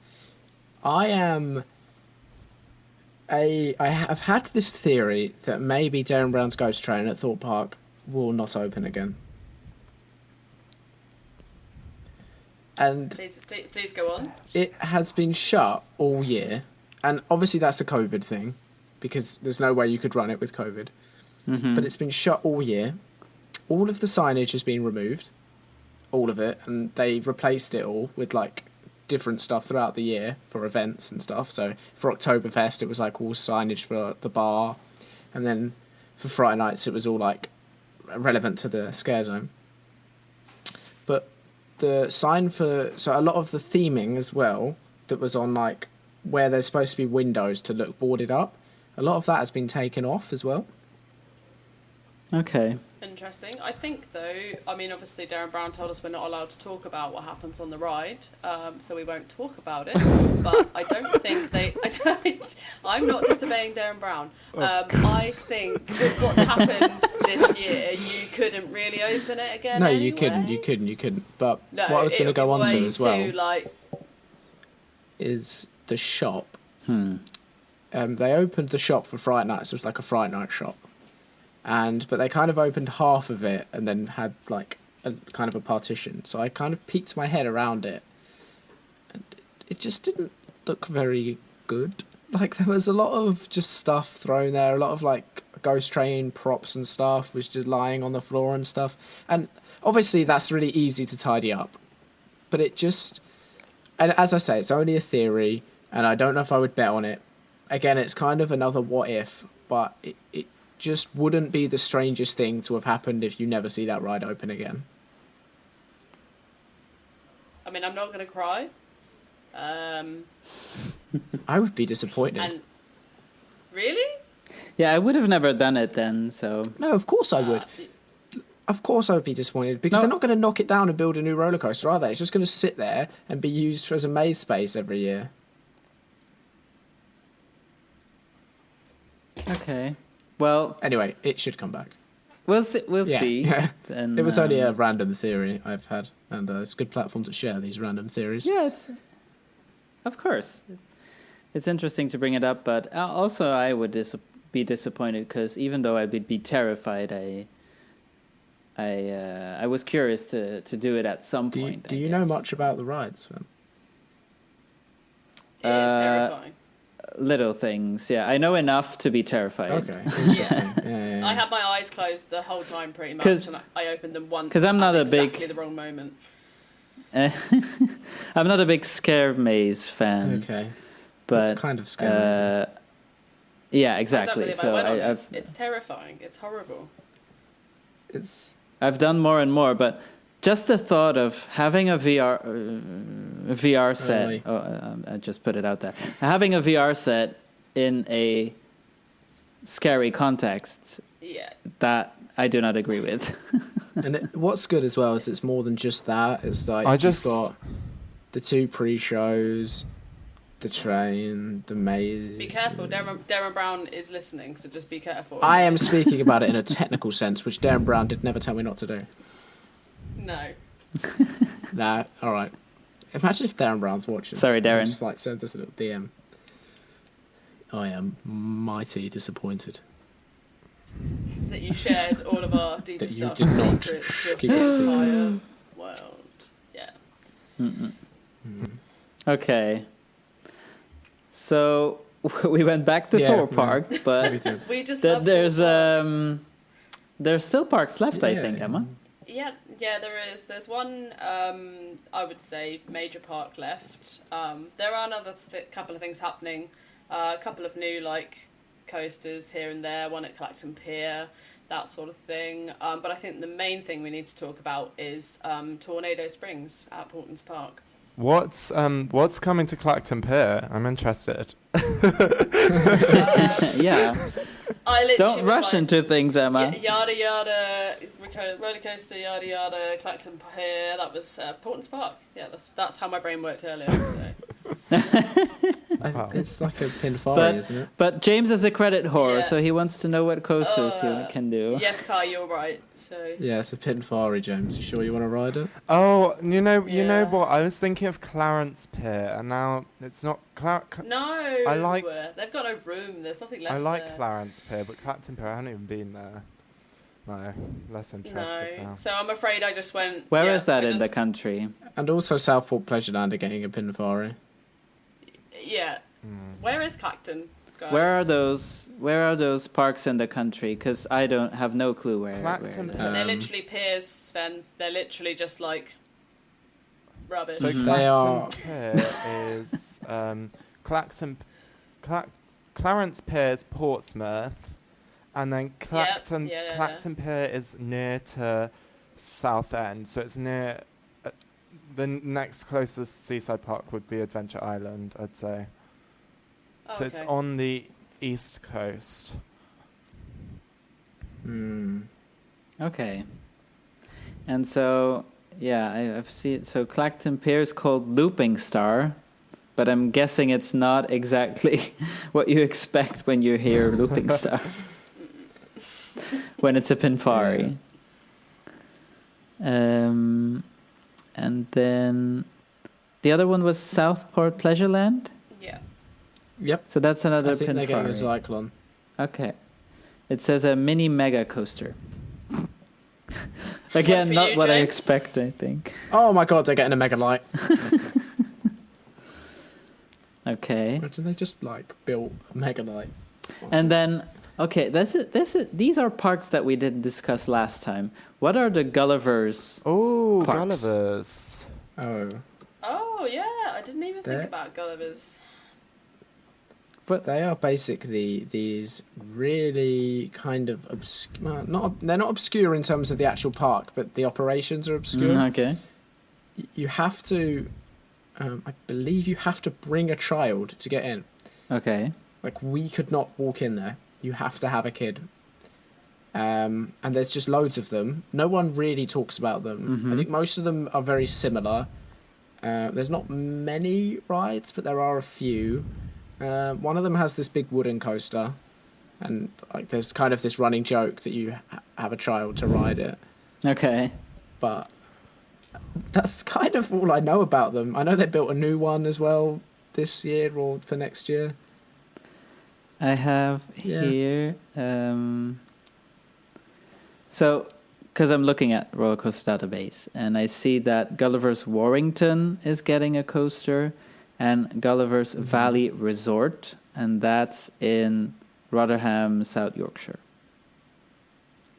I have had this theory that maybe Darren Brown's Ghost Train at Thorpe Park will not open again. And please go on. It has been shut all year, and obviously that's a COVID thing, because there's no way you could run it with COVID. Mm-hmm. But it's been shut all year. All of the signage has been removed, all of it, and they've replaced it all with like different stuff throughout the year for events and stuff. So for Oktoberfest, it was like all signage for the bar, and then for Friday nights, it was all like relevant to the scare zone. But the sign so a lot of the theming as well that was on like where there's supposed to be windows to look boarded up, a lot of that has been taken off as well. Okay. Interesting. I think, though, I mean, obviously Darren Brown told us we're not allowed to talk about what happens on the ride, so we won't talk about it. But I don't think I'm not disobeying Darren Brown. I think with what's happened this year, you couldn't really open it again. No, anyway. you couldn't. But no, what I was going to go on to as well is the shop. They opened the shop for Friday night, so it was like a Friday night shop. But they kind of opened half of it and then had like a kind of a partition. So I kind of peeked my head around it, and it just didn't look very good. Like there was a lot of just stuff thrown there, a lot of like Ghost Train props and stuff was just lying on the floor and stuff. And obviously that's really easy to tidy up, but it just, and as I say, it's only a theory, and I don't know if I would bet on it. Again, it's kind of another what if, but it just wouldn't be the strangest thing to have happened if you never see that ride open again. I mean, I'm not going to cry. I would be disappointed. And really? Yeah, I would have never done it then, so... No, of course I would. Of course I would be disappointed, because they're not going to knock it down and build a new roller coaster, are they? It's just going to sit there and be used as a maze space every year. Okay. Well, anyway, it should come back. We'll see. And, it was only a random theory I've had, and it's a good platform to share these random theories. Yeah, of course. It's interesting to bring it up, but also I would be disappointed because even though I would be terrified, I was curious to do it at some point. Do you know much about the rides, Sven? It is terrifying. Little things, yeah. I know enough to be terrified. Okay, interesting. yeah. I had my eyes closed the whole time pretty much, and I opened them once because I'm not exactly the wrong moment. I'm not a big scare maze fan. Okay, but it's kind of scary. Yeah, exactly. So it's terrifying. It's horrible. I've done more and more, but just the thought of having a VR set, I just put it out there, having a VR set in a scary context, that I do not agree with. And what's good as well is it's more than just that. It's like you've got the 2 pre-shows, the train, the maze. Be careful, Darren Brown is listening, so just be careful. I am speaking about it in a technical sense, which Darren Brown did never tell me not to do. No. Nah, alright. Imagine if Darren Brown's watching. Sorry, Darren. Just like send us a little DM. I am mighty disappointed. that you shared all of our That deepest you darkest did not secrets with keep the it secret. entire world. Yeah. Okay. So we went back to Yeah, Thor yeah. Park, We but did. We just love there's Thor Park. there's still parks left, I Yeah. think, Emma. Yeah, there is. There's one, I would say, major park left. There are another couple of things happening. A couple of new, coasters here and there, one at Clacton Pier, that sort of thing. But I think the main thing we need to talk about is Tornado Springs at Portons Park. What's coming to Clacton Pier? I'm interested. Yeah. I literally Don't was rush into things, Emma. Yada yada, roller coaster, yada yada, Clacton Pier. That was Portons Park. Yeah, that's how my brain worked earlier. So. Wow. It's like a Pinfari, isn't it? But James is a credit whore, Yeah. so he wants to know what coasters you can do. Yes, Kai, you're right. So. Yeah, it's a Pinfari, James. You sure you want to ride it? Oh, you know Yeah. what? I was thinking of Clarence Pier, and now it's not No, I like- they've got no room. There's nothing left. I like there. Clarence Pier, but Clacton Pier, I haven't even been there. No, less interested No, now. so I'm afraid I just went. Where is that I in the just- country? And also Southport Pleasureland are getting a Pinfari. Yeah. Where is Clacton, guys? Where are those parks in the country? Because I don't have no clue where. Clacton where Pier. They're literally piers, Sven. They're literally just rubbish. So Mhm. They are- Clacton Pier is Clarence Pier is Portsmouth, and then Clacton yeah. Clacton Pier is near to Southend, so it's near. The next closest seaside park would be Adventure Island, I'd say. Oh, So it's okay. on the east coast. Okay. And so, yeah, I've seen. So Clacton Pier is called Looping Star, but I'm guessing it's not exactly what you expect when you hear Looping Star. When it's a Pinfari. And then the other one was Southport Pleasureland. Yeah. Yep. So that's another I think they're getting a Pinfari. Cyclone. Okay. It says a mini mega coaster. Again, for not you, what I James? expect, I think. Oh my god, they're getting a Mega Light. Okay. Imagine they just built a Mega Light. And then, okay, these are parks that we didn't discuss last time. What are the Gulliver's? Oh, Parks. Gulliver's. Oh. Oh yeah, I didn't even think There- about Gulliver's. They are basically these really kind of obscure. They're not obscure in terms of the actual park, but the operations are obscure. Okay. You have to, I believe, you have to bring a child to get in. Okay. We could not walk in there. You have to have a kid. And there's just loads of them. No one really talks about them. I think most of them are very similar. There's not many rides, but there are a few. One of them has this big wooden coaster, and there's kind of this running joke that you have a child to ride it. Okay. But that's kind of all I know about them. I know they built a new one as well this year or for next year. I have Yeah. here. So, because I'm looking at Roller Coaster Database, and I see that Gulliver's Warrington is getting a coaster, and Gulliver's Valley Resort, and that's in Rotherham, South Yorkshire.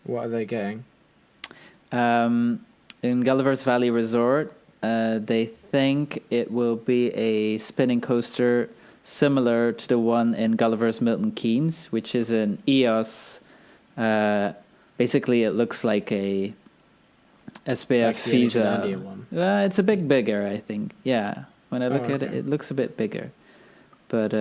What are they getting? In Gulliver's Valley Resort, they think it will be a spinning coaster similar to the one in Gulliver's Milton Keynes, which is an EOS. Basically, it looks like a SPF Like the Visa. Adventurelandia one. It's a bit bigger, I think. Yeah, when I look at it, okay. it looks a bit bigger. But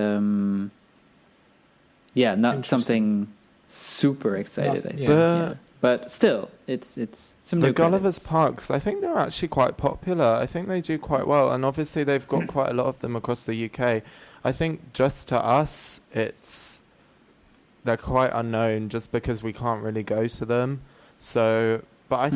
yeah, not Interesting. something super excited. I Nothing- think. yeah. Yeah. But still, it's some The new Gulliver's credits. Parks, I think they're actually quite popular. I think they do quite well, and obviously they've got quite a lot of them across the UK. I think just to us, they're quite unknown just because we can't really go to them. So, but I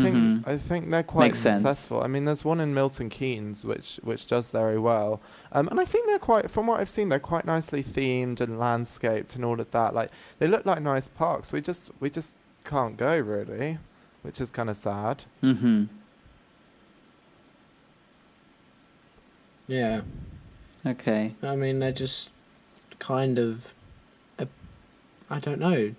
think they're quite Makes sense. successful. I mean, there's one in Milton Keynes which does very well, and I think they're quite, from what I've seen, they're quite nicely themed and landscaped and all of that. Like they look like nice parks. We just can't go really, which is kind of sad. Mm-hmm. Yeah. Okay. I mean, they're just kind of. I don't know.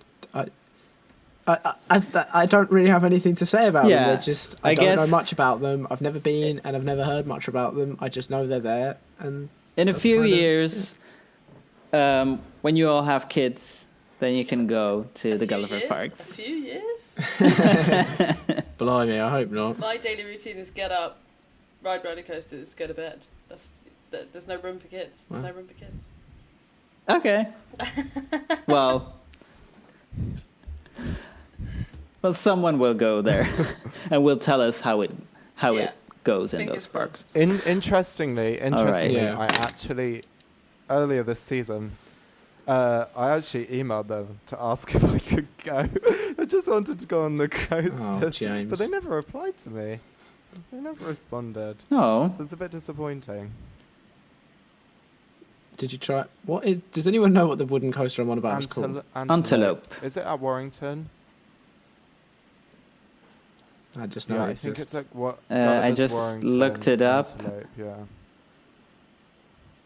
I don't really have anything to say about them. They're just. I don't know much about them. I've never been, and I've never heard much about them. I just know they're there, and in a few kind of- years, when you all have kids, then you can go to the Gulliver A Parks. few years. Blimey, I hope not. My daily routine is get up, ride roller coasters, go to bed. There's no room for kids. There's no room for kids. Okay. Well, someone will go there and will tell us how it goes in Fingers those parks. Interestingly, Yeah. I actually earlier this season, I actually emailed them to ask if I could go. I just wanted to go on the coasters, James. but they never replied to me. They never responded. Oh, So it's a bit disappointing. Did you try? Does anyone know what the wooden coaster I'm on about is called? Antelope. Is it at Warrington? I just know Yeah, I it's think just- it's like what. I just looked it up. Antelope, yeah.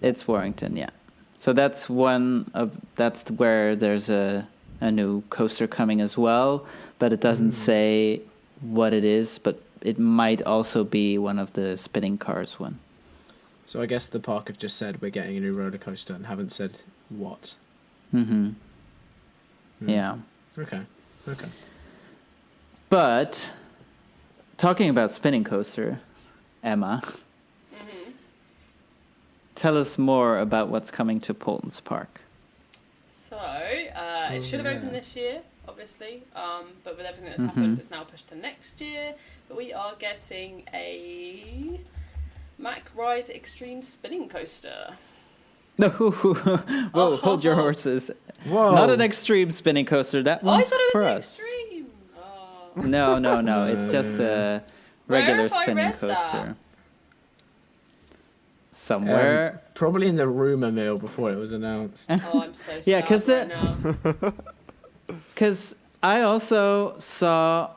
it's Warrington, yeah. So that's where there's a new coaster coming as well, but it doesn't say what it is, but it might also be one of the spinning cars one. So I guess the park have just said we're getting a new roller coaster and haven't said what. Mm-hmm. Hmm. Yeah. Okay. But talking about spinning coaster, Emma, tell us more about what's coming to Polton's Park. So, it should have opened this year, obviously, but with everything that's happened, it's now pushed to next year. But we are getting a Mack Ride Extreme Spinning Coaster. No, whoa, hold your horses. Whoa. Not an extreme spinning coaster. That I one's thought it for was us. extreme. Oh. No. It's just a regular Where have I spinning read coaster. that? Somewhere. Probably in the rumor mill before it was announced. Oh, I'm so sad Yeah, 'cause right now. Because I also saw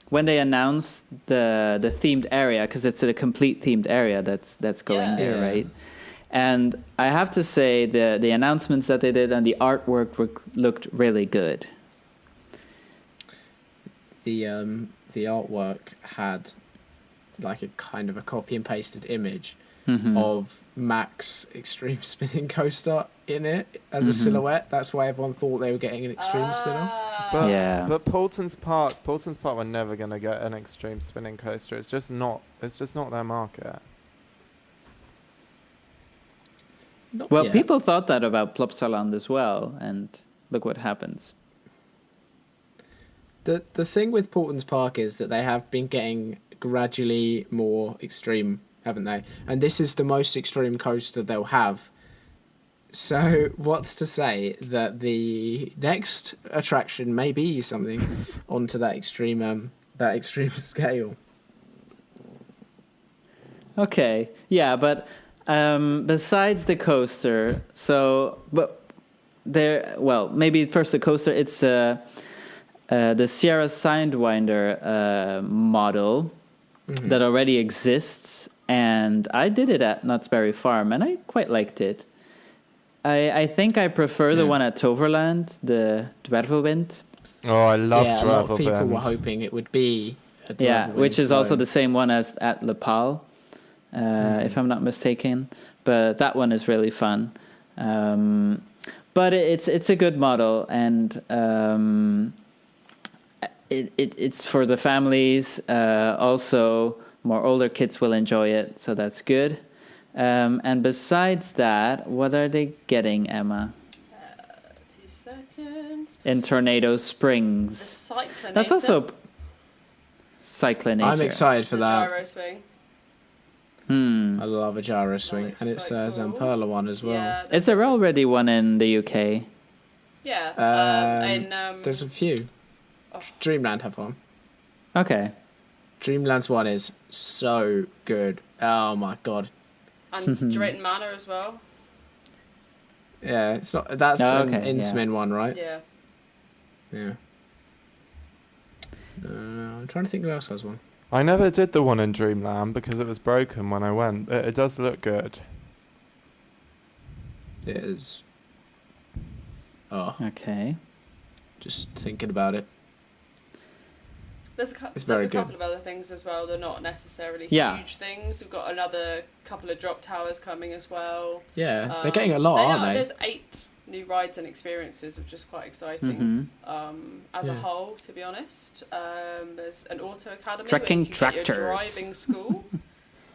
when they announced the themed area, because it's a complete themed area that's going Yeah. there, Yeah. right? And I have to say the announcements that they did and the artwork looked really good. The artwork had like a kind of a copy and pasted image of Mack's Extreme Spinning Coaster in it as a silhouette. That's why everyone thought they were getting an extreme spinner. But, Yeah. But Polton's Park were never going to get an extreme spinning coaster. It's just not their market. Not Well, yet. people thought that about Plopsaland as well, and look what happens. The thing with Portland's Park is that they have been getting gradually more extreme, haven't they? And this is the most extreme coaster they'll have. So what's to say that the next attraction may be something onto that extreme scale? Okay, yeah, but besides the coaster, maybe first the coaster. It's the Sierra Sidewinder model that already exists, and I did it at Knott's Berry Farm, and I quite liked it. I think I prefer the one at Toverland, the Dwervelwind. Oh, I love A lot of people were Dwervelwind. hoping it would be. A Yeah, Dwervelwind which is also clone. the same one as at Le Pal, if I'm not mistaken. But that one is really fun. But it's a good model, and it's for the families. Also, more older kids will enjoy it, so that's good. And besides that, what are they getting, Emma? 2 seconds. In Tornado The Springs. Cyclonator. That's also Cyclonator. I'm excited for the that. gyro swing. I love a gyro swing, looks and it's quite cool. Zamperla one as well. Yeah, Is there already one in the UK? yeah. There's a few. Dreamland have one. Okay. Dreamland's one is so good. Oh my god. and Drayton Manor as well. Yeah, it's not. That's Oh, an okay, Innsmouth one, right? Yeah. Yeah. I'm trying to think who else has one. I never did the one in Dreamland because it was broken when I went. It does look good. It is. Oh, Okay. just thinking about it. There's It's a very couple good. of other things as well. They're not necessarily Yeah. huge things. We've got another couple of drop towers coming as well. Yeah, they're getting a lot, aren't they? There's 8 new rides and experiences, which is quite exciting. Mm-hmm. As a Yeah. whole, to be honest, there's an auto academy Trekking where you can get your tractors. driving school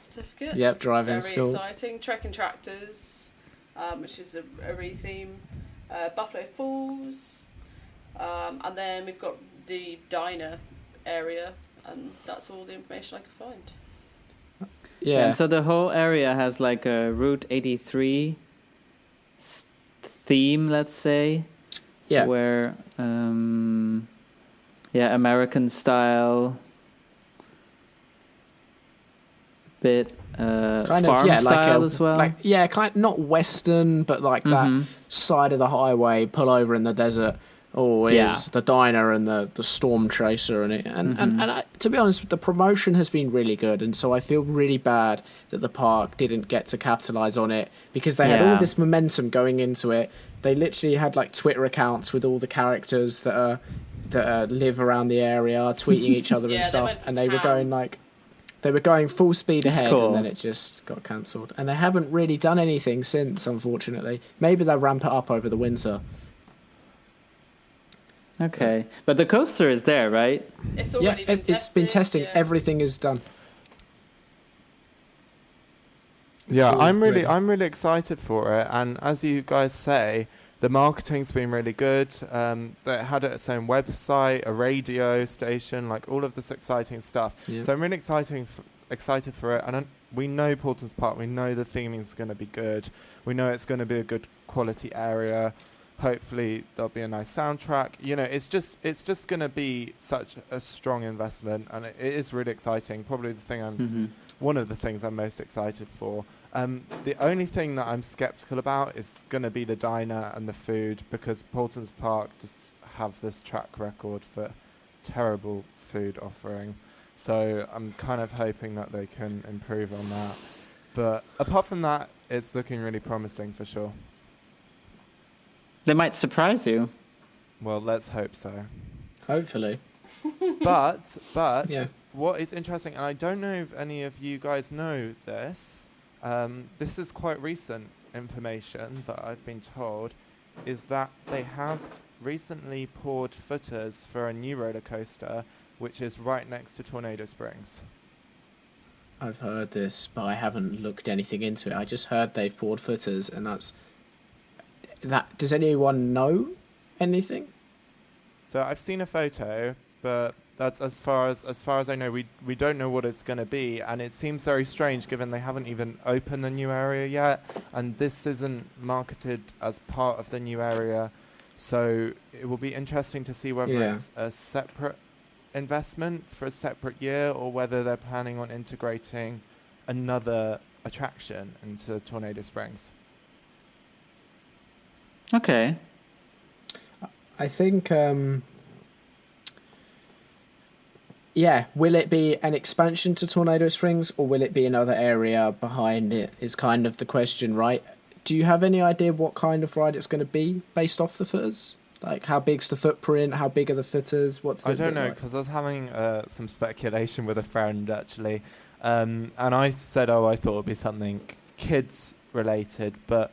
certificate. Yep, driving Very school. exciting. Trekking tractors, which is a re-theme. Buffalo Falls, and then we've got the diner area, and that's all the information I could find. Yeah. And so the whole area has like a Route 83 theme, let's say. Yeah. Where, American style, bit Kind farm of, yeah, style as well. kind not Western, but like Mhm. that side of the highway, pull over in the desert. Oh, Yeah. is the diner and the storm chaser and it, and I, to be honest, the promotion has been really good, and so I feel really bad that the park didn't get to capitalize on it because they had all Yeah. this momentum going into it. They literally had like Twitter accounts with all the characters that live around the area, tweeting each other Yeah, and they stuff, went to and they were town. going full speed That's ahead, cool. and then it just got cancelled. And they haven't really done anything since, unfortunately. Maybe they'll ramp it up over the winter. Okay. But the coaster is there, right? It's Yeah, already been tested. it's been testing. Yeah. Everything is done. Yeah, all I'm ready. really excited for it, and as you guys say, the marketing's been really good. They had its own website, a radio station, like all of this exciting stuff. Yeah. So I'm really excited for it, and we know Paulton's Park. We know the theming's going to be good. We know it's going to be a good quality area. Hopefully there'll be a nice soundtrack. You know, it's just going to be such a strong investment, and it is really exciting. Probably the thing Mm-hmm. one of the things I'm most excited for. The only thing that I'm skeptical about is going to be the diner and the food, because Paulton's Park just have this track record for terrible food offering. So I'm kind of hoping that they can improve on that. But apart from that, it's looking really promising for sure. They might surprise you. Well, let's hope so. Hopefully. But Yeah. what is interesting, and I don't know if any of you guys know this, this is quite recent information that I've been told, is that they have recently poured footers for a new roller coaster, which is right next to Tornado Springs. I've heard this, but I haven't looked anything into it. I just heard they've poured footers, and that's that. Does anyone know anything? So I've seen a photo, but that's as far as I know. We don't know what it's going to be, and it seems very strange given they haven't even opened the new area yet, and this isn't marketed as part of the new area. So it will be interesting to see whether Yeah. it's a separate investment for a separate year, or whether they're planning on integrating another attraction into Tornado Springs. Okay. I think. Yeah, will it be an expansion to Tornado Springs, or will it be another area behind it? Is kind of the question, right? Do you have any idea what kind of ride it's going to be based off the footers? Like, how big's the footprint? How big are the footers? I don't know, because I was having some speculation with a friend actually, and I said, I thought it would be something kids related, but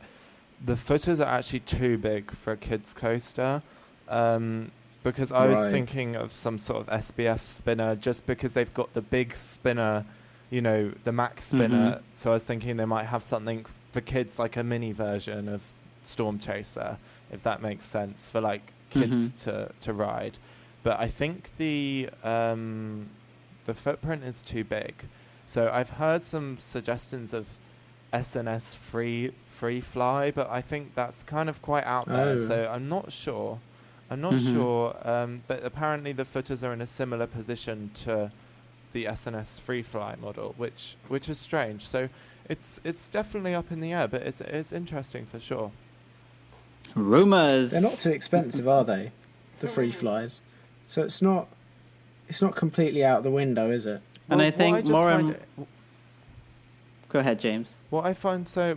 the footers are actually too big for a kids coaster, because I was thinking of some sort of SBF spinner, just because they've got the big spinner, you know, the max spinner. Mhm. So I was thinking they might have something for kids, like a mini version of Storm Chaser, if that makes sense, for like kids to ride. But I think the footprint is too big. So I've heard some suggestions of SNS free fly, but I think that's kind of quite out there. Oh. So I'm not sure. But apparently the footers are in a similar position to the SNS free fly model, which is strange. So it's definitely up in the air, but it's interesting for sure. Rumors. They're not too expensive, are they? The free flies. So it's not. it's not completely out the window, is it? And Well, I think Go ahead, James. What I find so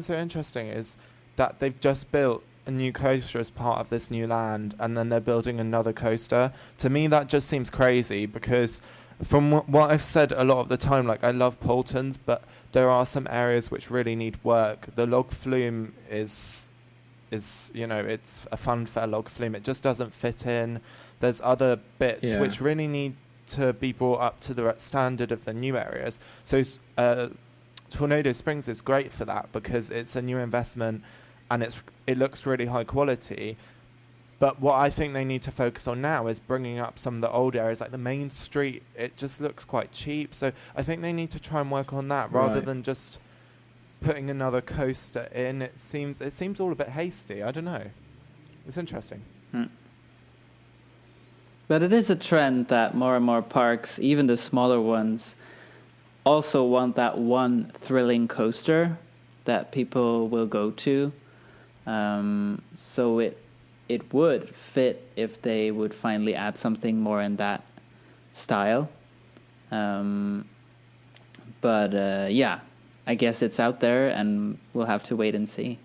interesting is that they've just built a new coaster as part of this new land, and then they're building another coaster. To me, that just seems crazy, because from what I've said a lot of the time, like, I love Poltons, but there are some areas which really need work. The log flume is it's a funfair log flume. It just doesn't fit in. There's other bits which really need to be brought up to the standard of the new areas. So Tornado Springs is great for that, because it's a new investment and it looks really high quality. But what I think they need to focus on now is bringing up some of the old areas, like the main street. It just looks quite cheap. So I think they need to try and work on that rather than just putting another coaster in. It seems all a bit hasty. I don't know. It's interesting. But it is a trend that more and more parks, even the smaller ones, also want that one thrilling coaster that people will go to. So it would fit if they would finally add something more in that style. But I guess it's out there, and we'll have to wait and see.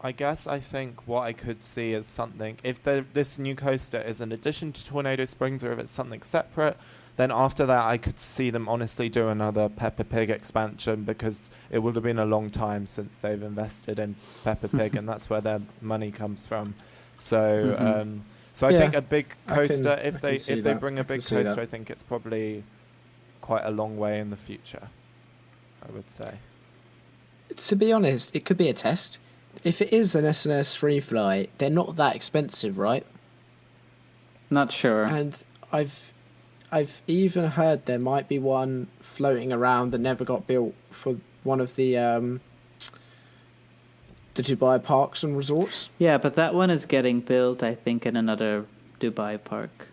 I think what I could see is something, if this new coaster is an addition to Tornado Springs, or if it's something separate, then after that I could see them honestly do another Peppa Pig expansion, because it would have been a long time since they've invested in Peppa Pig, and that's where their money comes from. So I think a big coaster, if they bring a big coaster, I think it's probably quite a long way in the future, I would say. To be honest, it could be a test. If it is an SNS free fly, they're not that expensive, right? Not sure. And I've even heard there might be one floating around that never got built for one of the Dubai parks and resorts. Yeah, but that one is getting built, I think, in another Dubai park.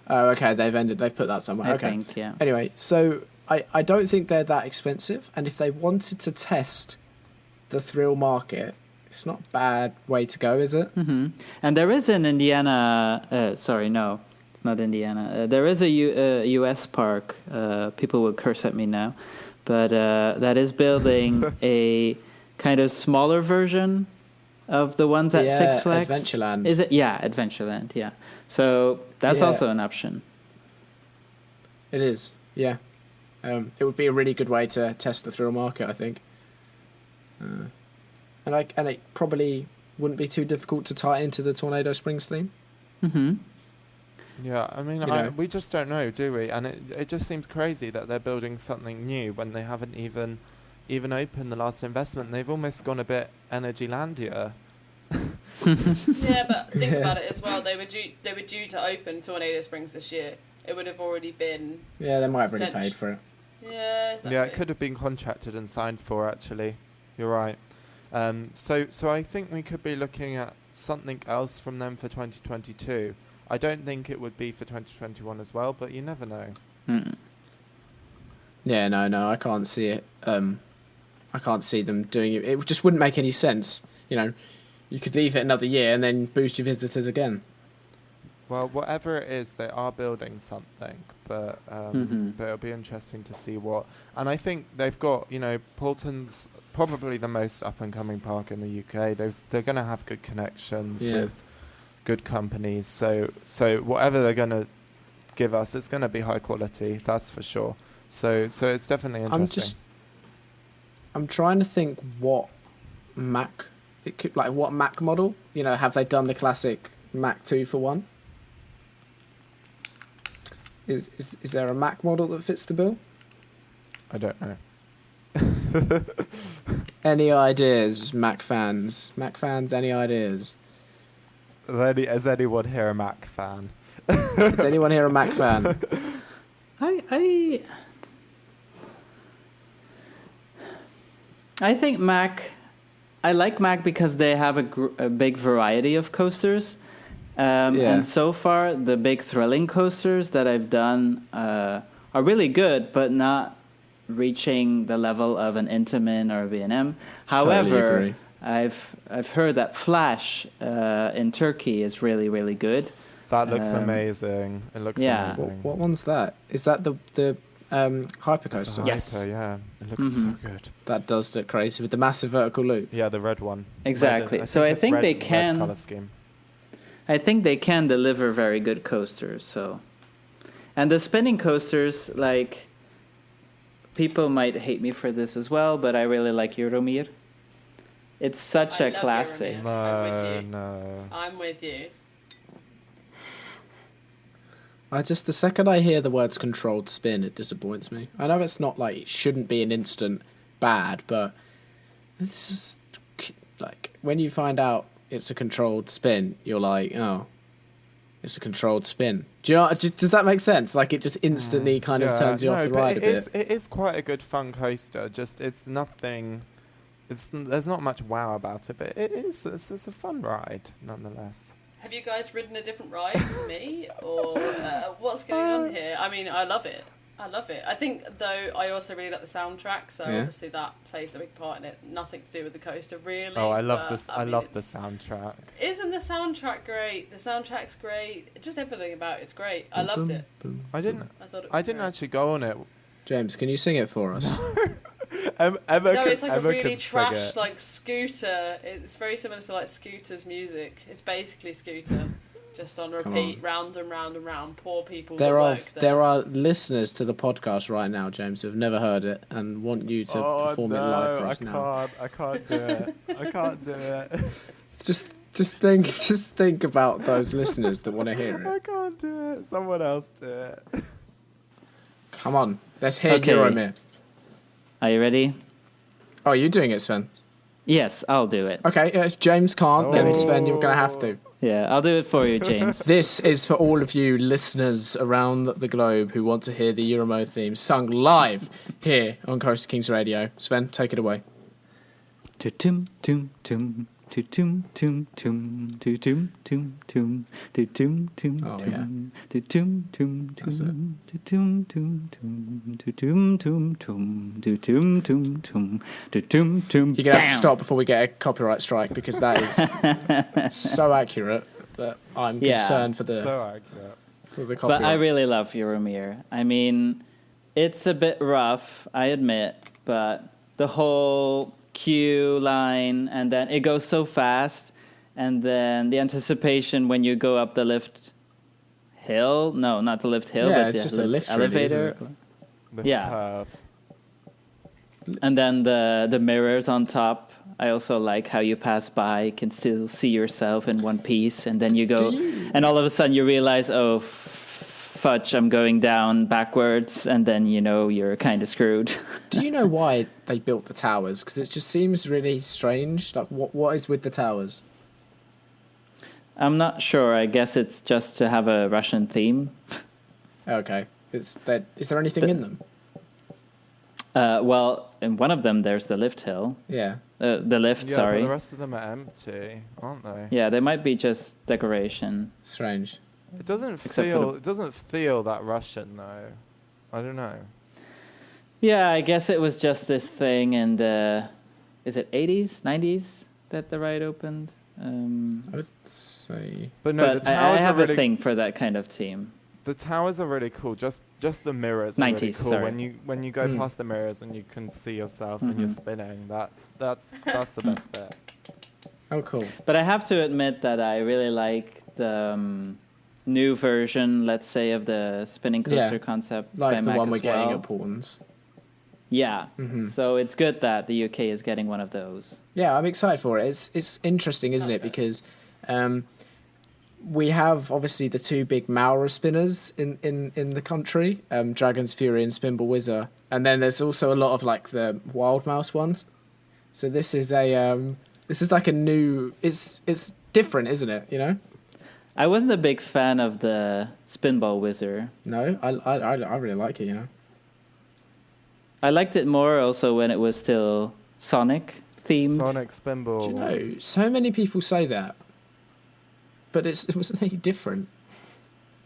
Oh, okay. They've put that somewhere. I think, yeah. Anyway, so I don't think they're that expensive, and if they wanted to test the thrill market, it's not a bad way to go, is it? Mm-hmm. And there is an Indiana. No, it's not Indiana. There is a U.S. park. People will curse at me now, but that is building a kind of smaller version of the ones at Six Flags. Adventureland. Is it? Yeah, Adventureland. Yeah. So that's also an option. It is. Yeah. It would be a really good way to test the thrill market, I think. And it probably wouldn't be too difficult to tie into the Tornado Springs theme. Mm-hmm. Yeah, I mean, we just don't know, do we? And it just seems crazy that they're building something new when they haven't even opened the last investment. They've almost gone a bit Energylandia. Yeah, but think about it as well. They were due to open Tornado Springs this year. It would have already been. Yeah, they might have already paid for it. Yeah, exactly. Yeah, it could have been contracted and signed for, actually. You're right. So I think we could be looking at something else from them for 2022. I don't think it would be for 2021 as well, but you never know. Yeah, no, I can't see it. I can't see them doing it. It just wouldn't make any sense. You could leave it another year and then boost your visitors again. Well, whatever it is, they are building something, but it'll be interesting to see what. And I think they've got, Polton's probably the most up-and-coming park in the UK. They're going to have good connections with good companies. So whatever they're going to give us, it's going to be high quality, that's for sure. So it's definitely interesting. I'm trying to think what Mac it could what Mac model. Have they done the classic Mac 2-for-1? Is there a Mac model that fits the bill? I don't know. Any ideas, Mac fans? Mac fans, any ideas? Is anyone here a Mac fan? Is anyone here a Mac fan? I think Mac. I like Mac because they have a big variety of coasters. And so far, the big thrilling coasters that I've done are really good, but not reaching the level of an Intamin or a V&M. However, totally I've heard that Flash in Turkey is really, really good. That looks amazing. It looks amazing. What one's that? Is that the hypercoaster? It's a Yes. hyper, yeah. It looks so good. That does look crazy with the massive vertical loop. Yeah, the red one. Exactly. Red, So I it's think red, they red can. color scheme. I think they can deliver very good coasters. So, and the spinning coasters, like, people might hate me for this as well, but I really like Euromir. It's such a love classic. Euromir. I'm with No, you. no. I'm with you. The second I hear the words controlled spin, it disappoints me. I know it's not like, it shouldn't be an instant bad, but this is like, when you find out it's a controlled spin, you're like, oh, it's a controlled spin. Does that make sense? Like, it just instantly kind of turns you off the ride a bit. It is quite a good fun coaster. Just it's nothing. There's not much wow about it, but it's a fun ride nonetheless. Have you guys ridden a different ride to me, or what's going on here? I mean, I love it. I think, though, I also really like the soundtrack, so obviously that plays a big part in it. Nothing to do with the coaster, really. Oh, I love this. I love the soundtrack. Isn't the soundtrack great? The soundtrack's great. Just everything about it's great. I loved it. I didn't thought it was I didn't great. actually go on it. James, can you sing it for us? Emma No, could, it's like Emma a really could sing trash, it. like, Scooter. It's very similar to, like, Scooter's music. It's basically Scooter, just on repeat, round and round and round. Poor people. There are listeners to the podcast right now, James, who have never heard it and want you to perform it live for us now. I can't do it. I can't do it. Just think about those listeners that want to hear I it. can't do it. Someone else do it. Come on, let's hear Okay. Euromir. Are you ready? Oh, you're doing it, Sven. Yes, I'll do it. Okay, if James can't, then Sven, you're going to have to. Yeah, I'll do it for you, James. This is for all of you listeners around the globe who want to hear the Euromo theme sung live here on Coaster Kings Radio. Sven, take it away. Tum tum tum. Tum tum tum tum tum tum tum tum tum Oh, yeah. tum tum That's it. tum tum tum tum tum tum. You're going to have to stop before we get a copyright strike because that is so accurate that I'm concerned for the copyright. But I really love Euromir. I mean, it's a bit rough, I admit, but the whole queue line, and then it goes so fast, and then the anticipation when you go up the lift hill. No, not the lift hill, but it's the just a lift elevator. Really, Curve. And then the mirrors on top. I also like how you pass by, you can still see yourself in one piece, and then you go, and all of a sudden you realize, oh, fudge, I'm going down backwards, and then, you're kind of screwed. Do you know why they built the towers? Because it just seems really strange. Like, what is with the towers? I'm not sure. I guess it's just to have a Russian theme. Okay. Is there anything in them? Well, in one of them, there's the lift hill. Yeah. The lift, Yeah, sorry. but the rest of them are empty, aren't they? Yeah, they might be just decoration. Strange. It doesn't Except for It doesn't feel that Russian though. I don't know. Yeah, I guess it was just this thing in the, is it 80s, 90s that the ride opened? I would say. But no, But the I towers have are really a thing for that kind of theme. The towers are really cool. Just the mirrors are really 90s, cool. sorry. When you go past the mirrors and you can see yourself and you're spinning. That's the best bit. Oh, cool. But I have to admit that I really like the new version, let's say, of the spinning coaster concept. Like by the Mac one we're as getting well. at Portland's. Yeah. Mhm. So it's good that the UK is getting one of those. Yeah, I'm excited for it. It's interesting, isn't it? Because we have obviously the two big Maurer spinners in the country, Dragon's Fury and Spinball Whizzer, and then there's also a lot of like the Wild Mouse ones. So this is like a new. It's different, isn't it? You know. I wasn't a big fan of the Spinball Whizzer. No, I really like it. You know. I liked it more also when it was still Sonic themed. Sonic Spinball. Do you know, so many people say that, but it wasn't any different.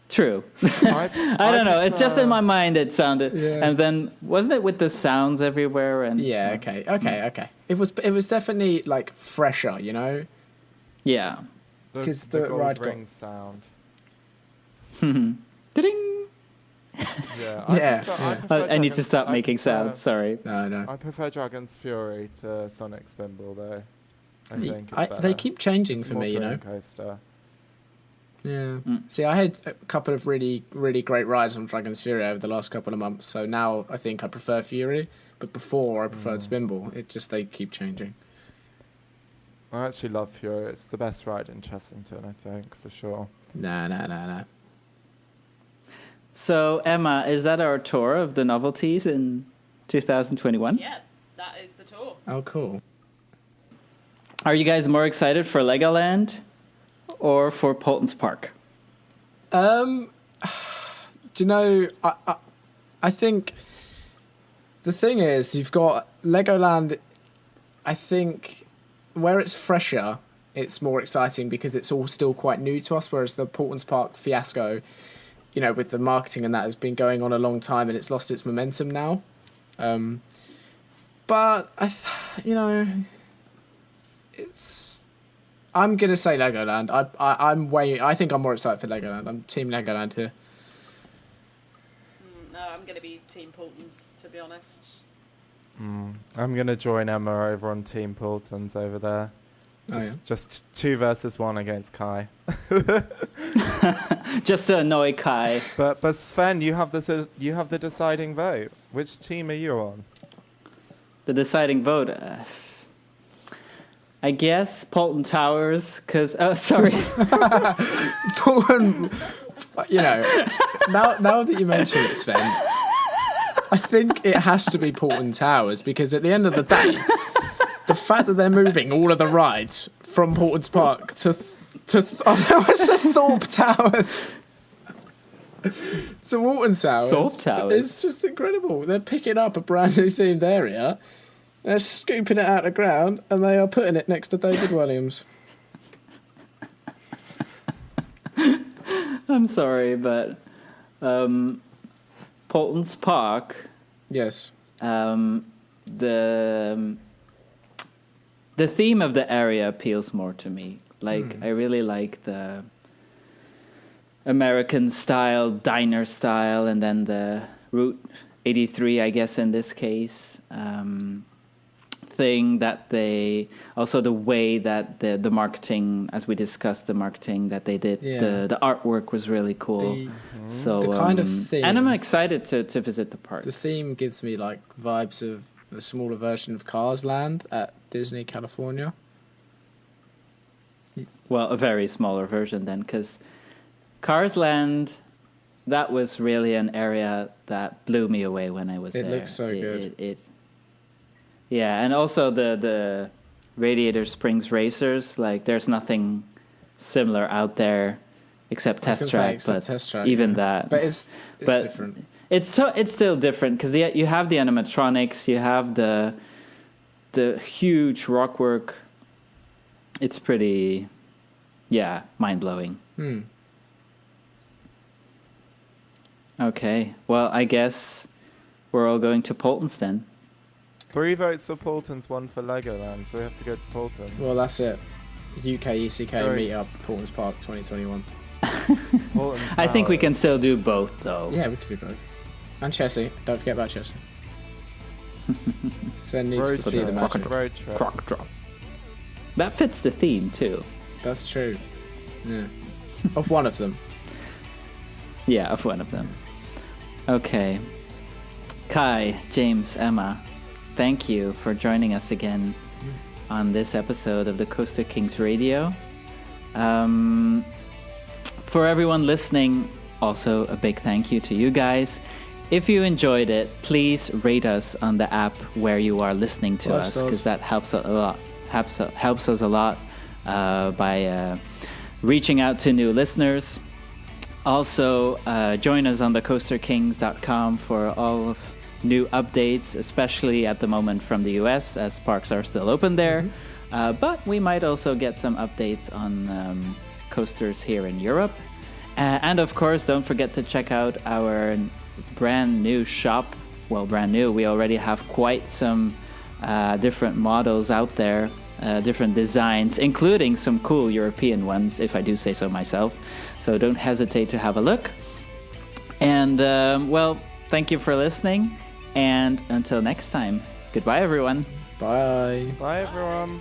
True. I don't know. It's just in my mind it sounded. Yeah. And then wasn't it with the sounds everywhere? And Yeah. Okay. It was definitely like fresher. You know. yeah. Because the the gold ride got- ring sound. Ding! Yeah, I need to stop making sounds. Sorry. No. I prefer Dragon's Fury to Sonic Spinball, though. I think it's they keep changing it's for more me, you know. Coaster. Yeah. See, I had a couple of really, really great rides on Dragon's Fury over the last couple of months, so now I think I prefer Fury, but before I preferred Spinball. They keep changing. I actually love Fury. It's the best ride in Chessington, I think, for sure. Nah. So, Emma, is that our tour of the novelties in 2021? Yeah, that is the tour. Oh, cool. Are you guys more excited for Legoland or for Polton's Park? Do you know, I think the thing is, you've got Legoland, I think, where it's fresher, it's more exciting because it's all still quite new to us, whereas the Polton's Park fiasco, you know, with the marketing and that has been going on a long time and it's lost its momentum now. But, I'm going to say Legoland. I think I'm more excited for Legoland. I'm Team Legoland here. No, I'm going to be Team Polton's, to be honest. I'm going to join Emma over on Team Polton's over there. Just 2 versus 1 against Kai. Just to annoy Kai. But Sven, you have the deciding vote. Which team are you on? The deciding vote. I guess Polton Towers, because... Oh, sorry. Polton... You know, now that you mention it, Sven, I think it has to be Polton Towers, because at the end of the day, the fact that they're moving all of the rides from Polton's Park to Thorpe Towers... to Walton Towers. Thorpe Towers. It's just incredible. They're picking up a brand new themed area, they're scooping it out of the ground, and they are putting it next to David Williams. I'm sorry, but Polton's Park. Yes. The theme of the area appeals more to me. I really like the American style, diner style, and then the Route 83, I guess in this case, thing that they also the way that the marketing, as we discussed, the marketing that they did, the artwork was really cool. The kind of theme, and I'm excited to visit the park. The theme gives me like vibes of the smaller version of Cars Land at Disney California. Well, a very smaller version then, because Cars Land, that was really an area that blew me away when I was there. It looks so good. Yeah, and also the Radiator Springs Racers, there's nothing similar out there except Test Track, even that. But it's different. It's still different because you have the animatronics, you have the huge rock work. It's pretty, mind blowing. Okay, well, I guess we're all going to Polton's then. 3 votes for Polton's, 1 for Legoland, so we have to go to Polton. Well, that's it. UK ECK meet up, Polton's Park 2021. I think we can still do both, though. Yeah, we could do both. And Chessie. Don't forget about Chessie. Sven needs to see the magic. Croc drop. That fits the theme, too. That's true. Yeah. Of one of them. Yeah, of one of them. Okay. Kai, James, Emma, thank you for joining us again on this episode of the Coaster Kings Radio. For everyone listening, also a big thank you to you guys. If you enjoyed it, please rate us on the app where you are listening to us, because that helps a lot. Helps us a lot by reaching out to new listeners. Also, join us on thecoasterkings.com for all of new updates, especially at the moment from the US, as parks are still open there. But we might also get some updates on coasters here in Europe. And of course, don't forget to check out our brand new shop. Well, brand new. We already have quite some different models out there different designs, including some cool European ones, if I do say so myself. So don't hesitate to have a look. And, well, thank you for listening. And until next time, goodbye, everyone. Bye. Bye, everyone.